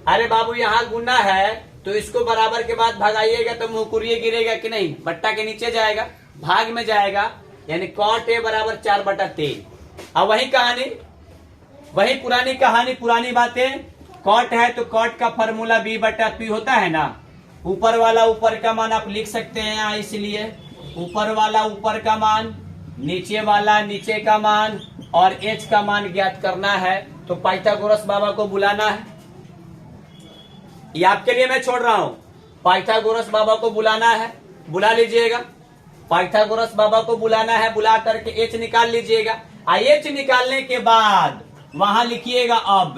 A: अरे बाबू यहां गुना है तो इसको बराबर के बाद भगाइएगा तो मुकुरिये गिरेगा कि नहीं, बट्टा के नीचे जाएगा, भाग में जाएगा, यानी कॉट ए बराबर 4/3। अब वही कहानी, वही पुरानी कहानी, पुरानी बातें। कॉट है तो कॉट का फॉर्मूला b/p होता है ना, ऊपर वाला ऊपर का मान आप लिख सकते हैं यहाँ, इसलिए ऊपर वाला ऊपर का मान, नीचे वाला नीचे का मान और h का मान ज्ञात करना है। तो पाइथागोरस बाबा को बुलाना है, ये आपके लिए मैं छोड़ रहा हूं। पाइथागोरस बाबा को बुलाना है, बुला लीजिएगा। पाइथागोरस बाबा को बुलाना है, बुला करके h निकाल लीजिएगा। h निकालने के बाद वहां लिखिएगा अब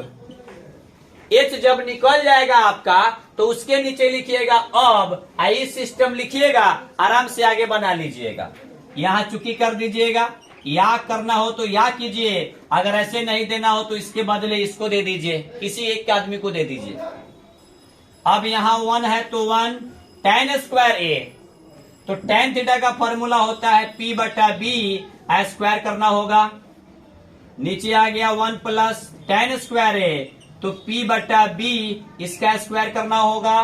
A: h जब निकल जाएगा आपका तो उसके नीचे लिखिएगा अब, आई सिस्टम लिखिएगा, आराम से आगे बना लीजिएगा। यहां चुकी कर दीजिएगा, या करना हो तो या कीजिए, अगर ऐसे नहीं देना हो तो इसके बदले इसको दे दीजिए, किसी एक आदमी को दे दीजिए। अब यहां 1 है तो 1 tan स्क्वायर ए, तो tan थीटा का फॉर्मूला होता है p/b, स्क्वायर करना होगा। नीचे आ गया 1 प्लस tan स्क्वायर ए, तो p/b इसका स्क्वायर करना होगा।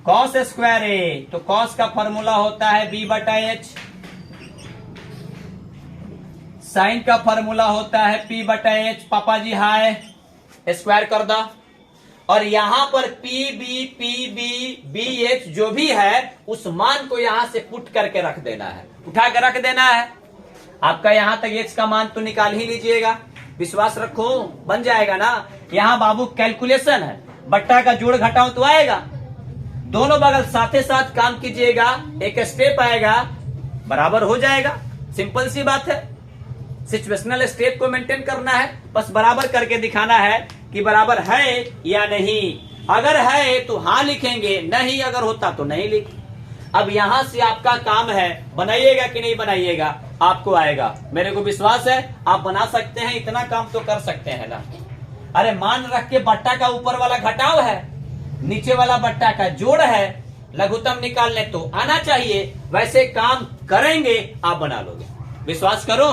A: cos स्क्वायर ए, तो cos का फॉर्मूला होता है b/h। साइन का फॉर्मूला होता है p/h। पापा जी हाय, स्क्वायर कर दो। और यहां पर bh जो भी है उस मान को यहां से पुट करके रख देना है, उठा कर रख देना है। आपका यहां तक h का मान तो निकाल ही लीजिएगा, विश्वास रखो बन जाएगा ना। यहां बाबू कैलकुलेशन है, बट्टा का जोड़ घटाओ तो आएगा, दोनों बगल साथे साथ काम कीजिएगा, एक स्टेप आएगा बराबर हो जाएगा। सिंपल सी बात है, सिचुएशनल स्टेप को मेंटेन करना है, बस बराबर करके दिखाना है कि बराबर है या नहीं। अगर है तो हाँ लिखेंगे, नहीं अगर होता तो नहीं लिख। अब यहां से आपका काम है, बनाइएगा कि नहीं बनाइएगा, आपको आएगा, मेरे को विश्वास है आप बना सकते हैं, इतना काम तो कर सकते हैं ना। अरे मान रख के बट्टा का ऊपर वाला घटाव है, नीचे वाला बट्टा का जोड़ है, लघुत्तम निकालने तो आना चाहिए। वैसे काम करेंगे आप बना लोगे, विश्वास करो।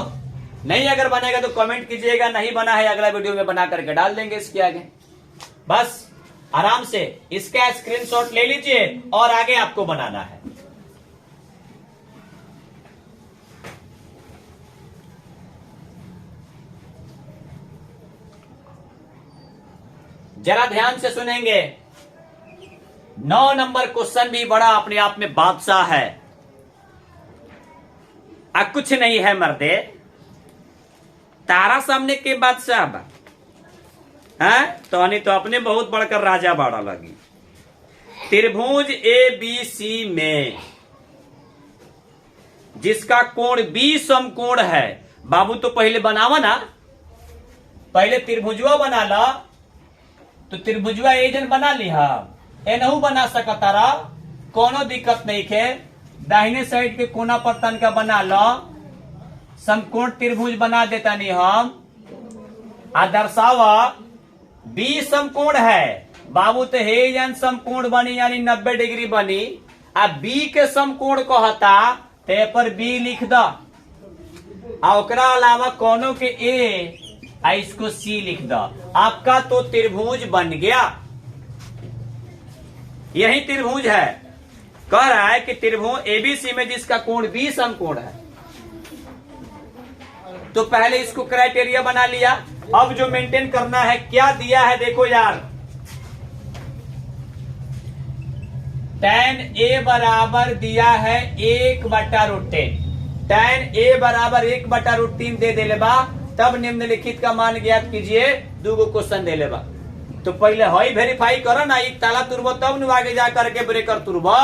A: नहीं अगर बनेगा तो कमेंट कीजिएगा, नहीं बना है अगला वीडियो में बना करके डाल देंगे इसके आगे। बस आराम से इसका स्क्रीनशॉट ले लीजिए और आगे आपको बनाना है। जरा ध्यान से सुनेंगे। 9 नंबर क्वेश्चन भी बड़ा अपने आप में बादशाह है। कुछ नहीं है मर्दे, तारा सामने के बादशाह बा है तो अपने बहुत बढ़कर राजा बाड़ा लगी। त्रिभुज ABC में जिसका कोण B समकोण है, बाबू तो पहले बनावा ना, पहले त्रिभुजवा बना ला। तो त्रिभुजवा एजन बना लिहा, एनहू बना सकतारा, कोनो दिक्कत नहीं है। दाहिने साइड के कोना पर तन का बना लो, समकोण त्रिभुज बना देता नहीं हम। दर्शावा B समकोण है, बाबू तो हेजन समकोण बनी यानी 90 डिग्री बनी। B के समकोण कहता ते पर B लिख दो, ओकरा अलावा कोनो के A इसको C लिख दो, आपका तो त्रिभुज बन गया। यही त्रिभुज है, कह रहा है कि त्रिभुज ABC में जिसका कोण B समकोण है। तो पहले इसको क्राइटेरिया बना लिया। अब जो मेंटेन करना है, क्या दिया है देखो यार, tan A बराबर दिया है 1/√10। tan A बराबर 1/√3 दे दे लेबा, तब निम्नलिखित का मान ज्ञात कीजिए। 2 क्वेश्चन दे लेबा। तो पहले हई वेरीफाई करो ना, एक ताला तुरबो तब न आगे जा करके ब्रेकर तुरबो।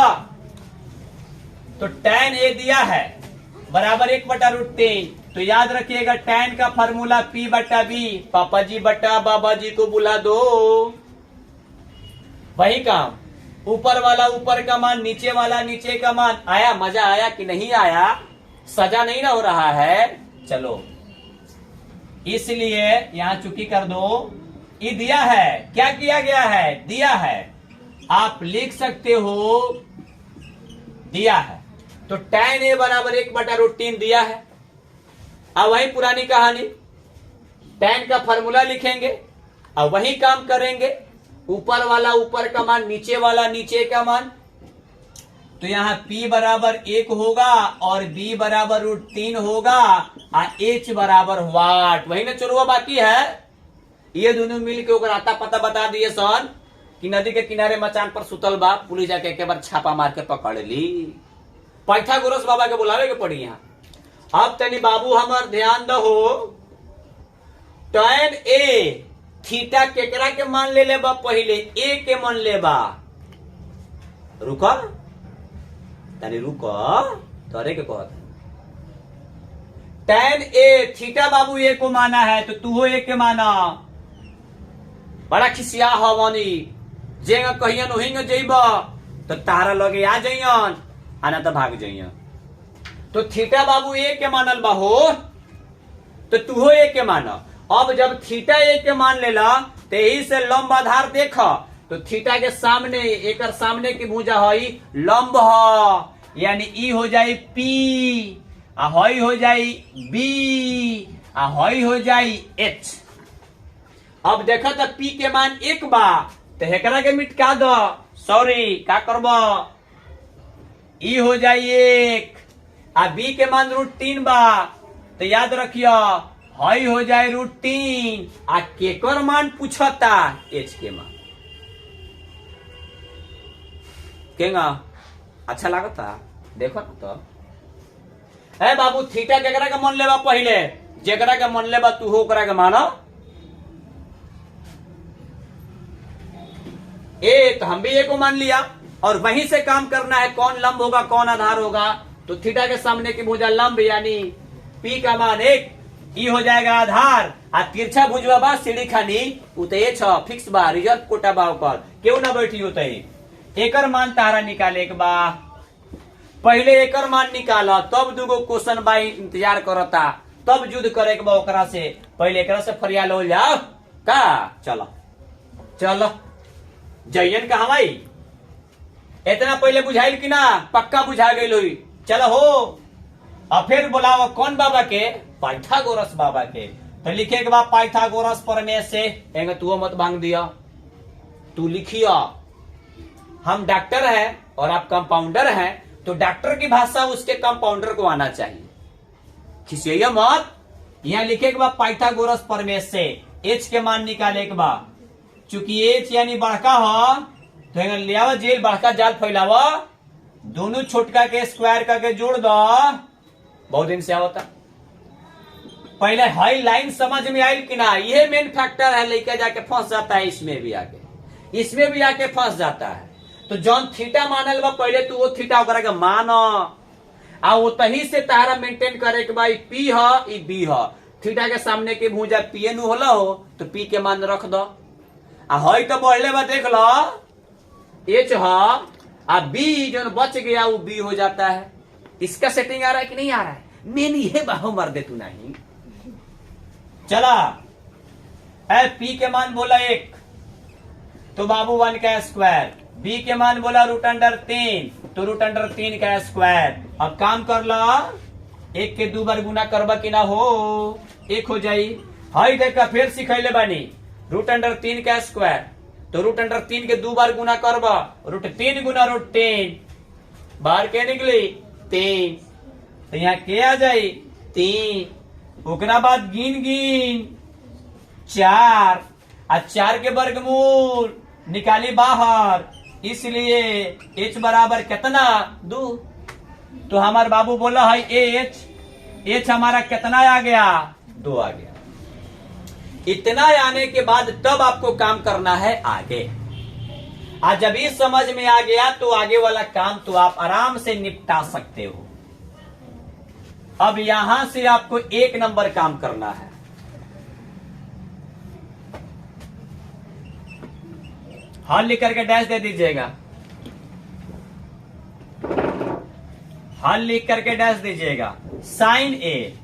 A: तो tan A दिया है बराबर 1/√3। तो याद रखिएगा tan का फार्मूला P/B। पापा जी बटा बाबा जी को बुला दो। वही काम, ऊपर वाला ऊपर का मान, नीचे वाला नीचे का मान। आया मजा आया कि नहीं आया? सजा नहीं ना हो रहा है? चलो इसलिए यहां चुकी कर दो। ये दिया है, क्या किया गया है? दिया है, आप लिख सकते हो दिया है। तो tan A बराबर 1/√3 दिया है। अब वही पुरानी कहानी, tan का फॉर्मूला लिखेंगे, अब वही काम करेंगे। ऊपर वाला ऊपर का मान, नीचे वाला नीचे का मान। तो यहाँ P बराबर 1 होगा और B बराबर √3 होगा और H बराबर वाट। वही ना चुरुआ बाकी है। ये दोनों मिल के ओकर आता पता बता दिए सन कि नदी के किनारे मचान पर सुतल बा। पुलिस जाके एक बार छापा मार के पकड़ ली। पाइथागोरस बाबा के बुलावे के पड़ी यहाँ। अब तनी बाबू हमार ध्यान दहो, tan A थीटा केकरा के मान ले लेबा? पहले A के मान लेबा। रुको तनी रुको, तोरे के कहत tan A theta Babu A को माना है, तो तू हो A के माना। बड़ा खिसिया हवानी, जेगा कहियन वहीं जइबा तो तारा लगे आ जइयन, आना तो भाग जइयन। तो थीटा बाबू A के मानल बा हो, तो तू हो A के माना। अब जब थीटा A के मान लेला तो यही से लंब आधार देख। तो थीटा के सामने, एक सामने की भुजा हई लंब है, यानी ई हो जाई P, हई हो जाई B, हई हो जाई H। अब देखो तो P के मान 1 बा, तो हेकरा के मिटका दो। सॉरी का करबो, ई हो जाई 1 आ B के मान √3 बा, तो याद रखियो हई हो जाए √3 आ केकर मान पूछता? H के मान। केगा अच्छा लागता? देखो ना तो है बाबू, थीटा केकरा के मान लेबा? पहले जेकरा के मान लेबा तू हो ओकरा के मानो। A तो हम भी A को मान लिया और वहीं से काम करना है, कौन लंब होगा कौन आधार होगा। तो थीटा के सामने की भुजा लंब यानी P का मान 1, ई हो जाएगा आधार। आ तिरछा भुजवा बा सीढ़ी खानी, उते छ फिक्स बा, रिजर्व कोटा बा ओकर, केहू ना बैठी होते। एकर मान तारा निकाले के बा, पहले एकर मान निकाला, तब 2 क्वेश्चन बा इंतजार करता, तब युद्ध करे के बा ओकरा से। पहले एकरा से फरियाल हो जाओ का। चलो चलो जयन का हवाई इतना पहले बुझाइल कि ना? पक्का बुझा गई लोई। चलो हो और फिर बुलाओ कौन बाबा के? पाइथागोरस बाबा के। तो लिखे के बाद पाइथागोरस प्रमेय से तू मत भांग दिया, तू लिखिया। हम डॉक्टर हैं और आप कंपाउंडर हैं, तो डॉक्टर की भाषा उसके कंपाउंडर को आना चाहिए, खिसिया मत। यहां लिखे के बाद पाइथागोरस प्रमेय से एच के मान निकाले के बाद, चूंकि एच यानी बड़का हो तो लियावा जेल बड़का जाल फैलावा, दोनों छोटका के स्क्वायर करके जोड़ दो। बहुत दिन से होता, पहले हाई लाइन समझ में आई कि ना? ये मेन फैक्टर है, लेके जाके फंस जाता है, इसमें भी आके फंस जाता है। तो जौन थीटा मानल बा पहले तू वो थीटा ओकरा के मानो, आ उतही से तारा मेंटेन करे के भाई पी ह ई बी ह। थीटा के सामने के भुजा पी एन होला हो तो पी के मान रख दो। आ हई तो बढ़ले बा देख लो एच ह, आ बी जो बच गया वो बी हो जाता है। इसका सेटिंग आ रहा है कि नहीं आ रहा है? मेन ये बाहो मर दे तू नहीं। चला पी के मान बोला 1 तो बाबू 1 का स्क्वायर, बी के मान बोला √3 तो √3 का स्क्वायर। अब काम कर लो, 1 के 2 बार गुना करबा कि ना हो 1 हो जाई। हई देखा फिर सिखैले बानी √3 का स्क्वायर, तो √3 के 2 बार गुना करबा, √3 गुना √3 बाहर के निकली 3, तो यहाँ के आ जाई 3। ओकरा बाद गिन 4 और 4 के वर्गमूल निकाली बाहर, इसलिए h बराबर कितना 2। तो हमारे बाबू बोला है h हमारा कितना आ गया? 2 आ गया। इतना आने के बाद तब आपको काम करना है आगे। आज जब ये समझ में आ गया तो आगे वाला काम तो आप आराम से निपटा सकते हो। अब यहां से आपको 1 नंबर काम करना है। हल लिख करके डैश दे दीजिएगा, हल लिख करके डैश दीजिएगा। Sign A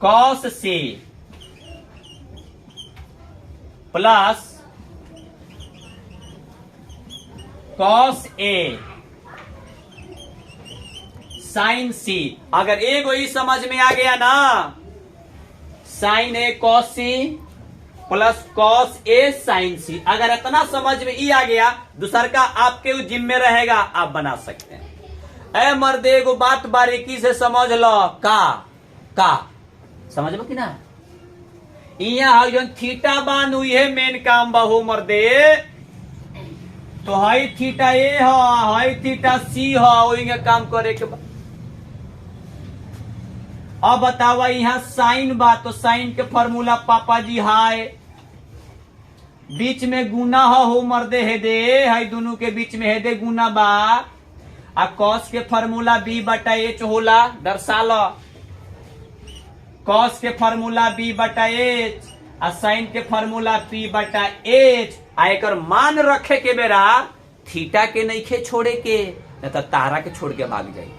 A: cos C plus cos A sign सी। अगर एक ही समझ में आ गया ना, sign A cos C plus cos A sign सी, अगर इतना समझ में ही आ गया, दूसर का आपके जिम्मे रहेगा, आप बना सकते हैं। ए मर्दे को बात बारीकी से समझ लो, का समझ लो कि ना? यहाँ जो थीटा बान हुई है मेन काम बहु मर्दे, तो हाई थीटा ए हो, हाई थीटा सी हो, वही काम करे के बाद। अब बतावा यहाँ साइन बा, तो साइन के फॉर्मूला पापा जी हाय, बीच में गुना हो मर्दे हेदे, हाई दोनों के बीच में हेदे गुना बा। आ कॉस के फॉर्मूला b/h होला, दर्शा लो। कॉस के फॉर्मूला b/h आ साइन के फॉर्मूला p/h। आ एकर मान रखे के बेरा थीटा के नइखे छोड़े के, न तो तारा के छोड़ के भाग जाई।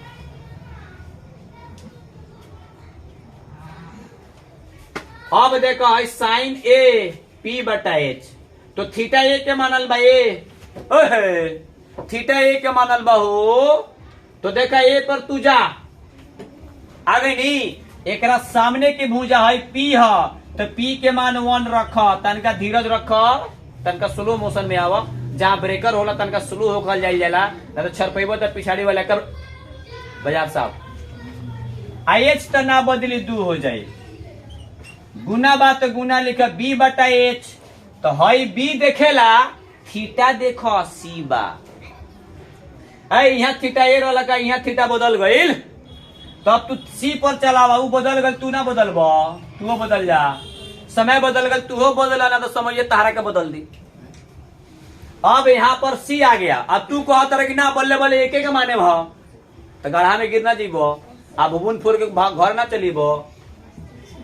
A: अब देखो साइन ए p/h, तो थीटा ए के मानल बा ए, थीटा ए के मानल बा हो, तो देखा ए पर तू जा आ गई नी। एकरा सामने के भुजा है p ह, तो p के मान 1 रख, तनका धीरज रख, तनका स्लो मोशन में आवा। जहां ब्रेकर होला तनका स्लो होकर जाइल जाला, न तो छरपेबो तो पिछाड़ी वाला कर बाजार साहब। आईएच तो ना बदली 2 हो जाए, गुना बा तो गुना लिखा b/h, तो हई b देखेला, थीटा देखो c बा। यहाँ थीटा ए वाला का यहाँ थीटा बदल गईल, तो अब तू c पर चलावा, वो बदल गल, तू ना बदल बा, तू बदल जा। समय बदल गल, तू बदला ना, तो समझिए तारा का बदल दी। अब यहाँ पर c आ गया। अब तू कहा तरह की ना बल्ले बल्ले एक माने भा, तो गढ़ा में गिरना जीबो, अब बुन फुर के घर ना चलीबो।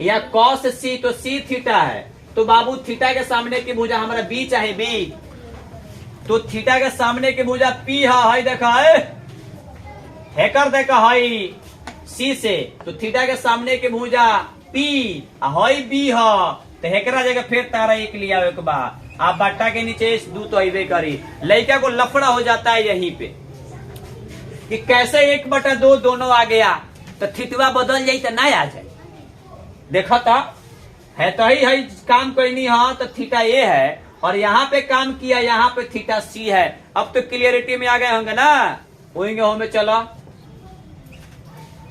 A: यहाँ कॉस सी, तो सी थीटा है, तो बाबू थीटा के सामने की भुजा हमारा बी चाहे बी, तो थीटा के सामने की भुजा पी है, देखा है हैकर, देखा है सी से, तो थीटा के सामने की भुजा पी है बी है, तो हैकरा जगह फिर तारा 1 लिया एक बार। आप बट्टा के नीचे 2 तो अबे करी, लड़का को लफड़ा हो जाता है यहीं पे। कि कैसे 1/2 दोनों आ गया, तो थीटवा बदल जाये तो ना आ जाए। देखो तो है तो ही काम कोई नहीं। हाँ तो थीटा ए है और यहाँ पे काम किया, यहाँ पे थीटा सी है। अब तो क्लियरिटी में आ गए होंगे ना। होंगे हो में चलो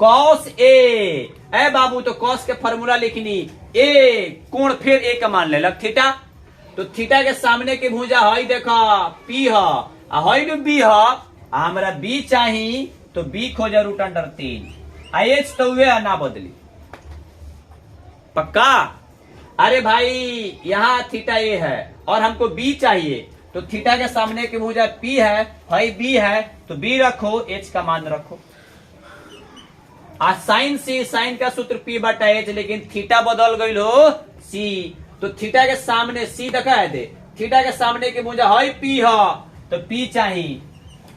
A: कॉस ए बाबू, तो कॉस के फॉर्मूला लिखनी ए कोण, फिर ए का मान ले लग थीटा। तो थीटा के सामने की भुजा हई देखो पी हई बी हमरा बी चाहिए, तो बी खोजा √3। एच तो वे ना बदली पक्का। अरे भाई यहाँ थीटा ए है और हमको बी चाहिए, तो थीटा के सामने की भुजा पी है, हई बी है, तो बी रखो, एच का मान रखो। साइन सी, साइन का सूत्र P/H, लेकिन थीटा बदल गई हो सी, तो थीटा के सामने सी देखा है दे, थीटा के सामने की भुजा हई पी तो पी चाहिए,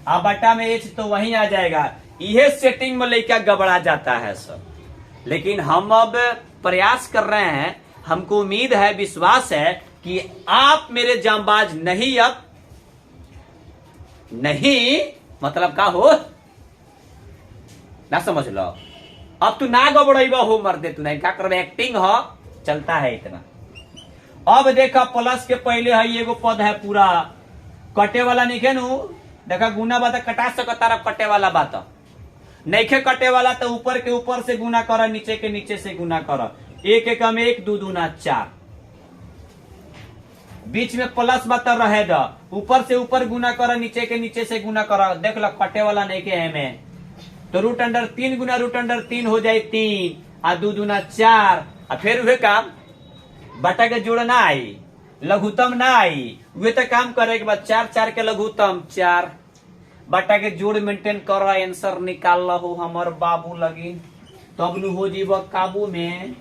A: आ बटा में एच तो वहीं आ जाएगा। यह सेटिंग में लेकर गबड़ा जाता है सब। लेकिन हम अब प्रयास कर रहे हैं, हमको उम्मीद है, विश्वास है कि आप मेरे जांबाज नहीं, अब नहीं मतलब का हो ना, समझ लो। अब तू ना गबड़ेबा हो मर्दे, तू नहीं क्या कर, एक्टिंग हो चलता है इतना। अब देखा प्लस के पहले है एगो पद है पूरा कटे वाला, नहीं खे नु देखा गुना बात कटा सकता रहा, कटे वाला बात नहीं खे, कटे वाला तो ऊपर के ऊपर से गुना कर, नीचे के नीचे से गुना कर, 1 एकम 1, 2 दूना 4, बीच में प्लस बात रहे द, ऊपर से ऊपर गुना कर, नीचे के नीचे से गुना कर। देख लो कटे वाला नहीं के है में, तो √3 गुना √3 हो जाए 3, आ 2 दूना 4, आ फिर वे काम बटा के जोड़ ना आई, लघुत्तम ना आई, वे तो काम करे के बाद 4 के लघुत्तम 4, बटा के जोड़ मेंटेन कर, आंसर निकाल हो हमर बाबू लगी, तब नु हो जीव काबू में।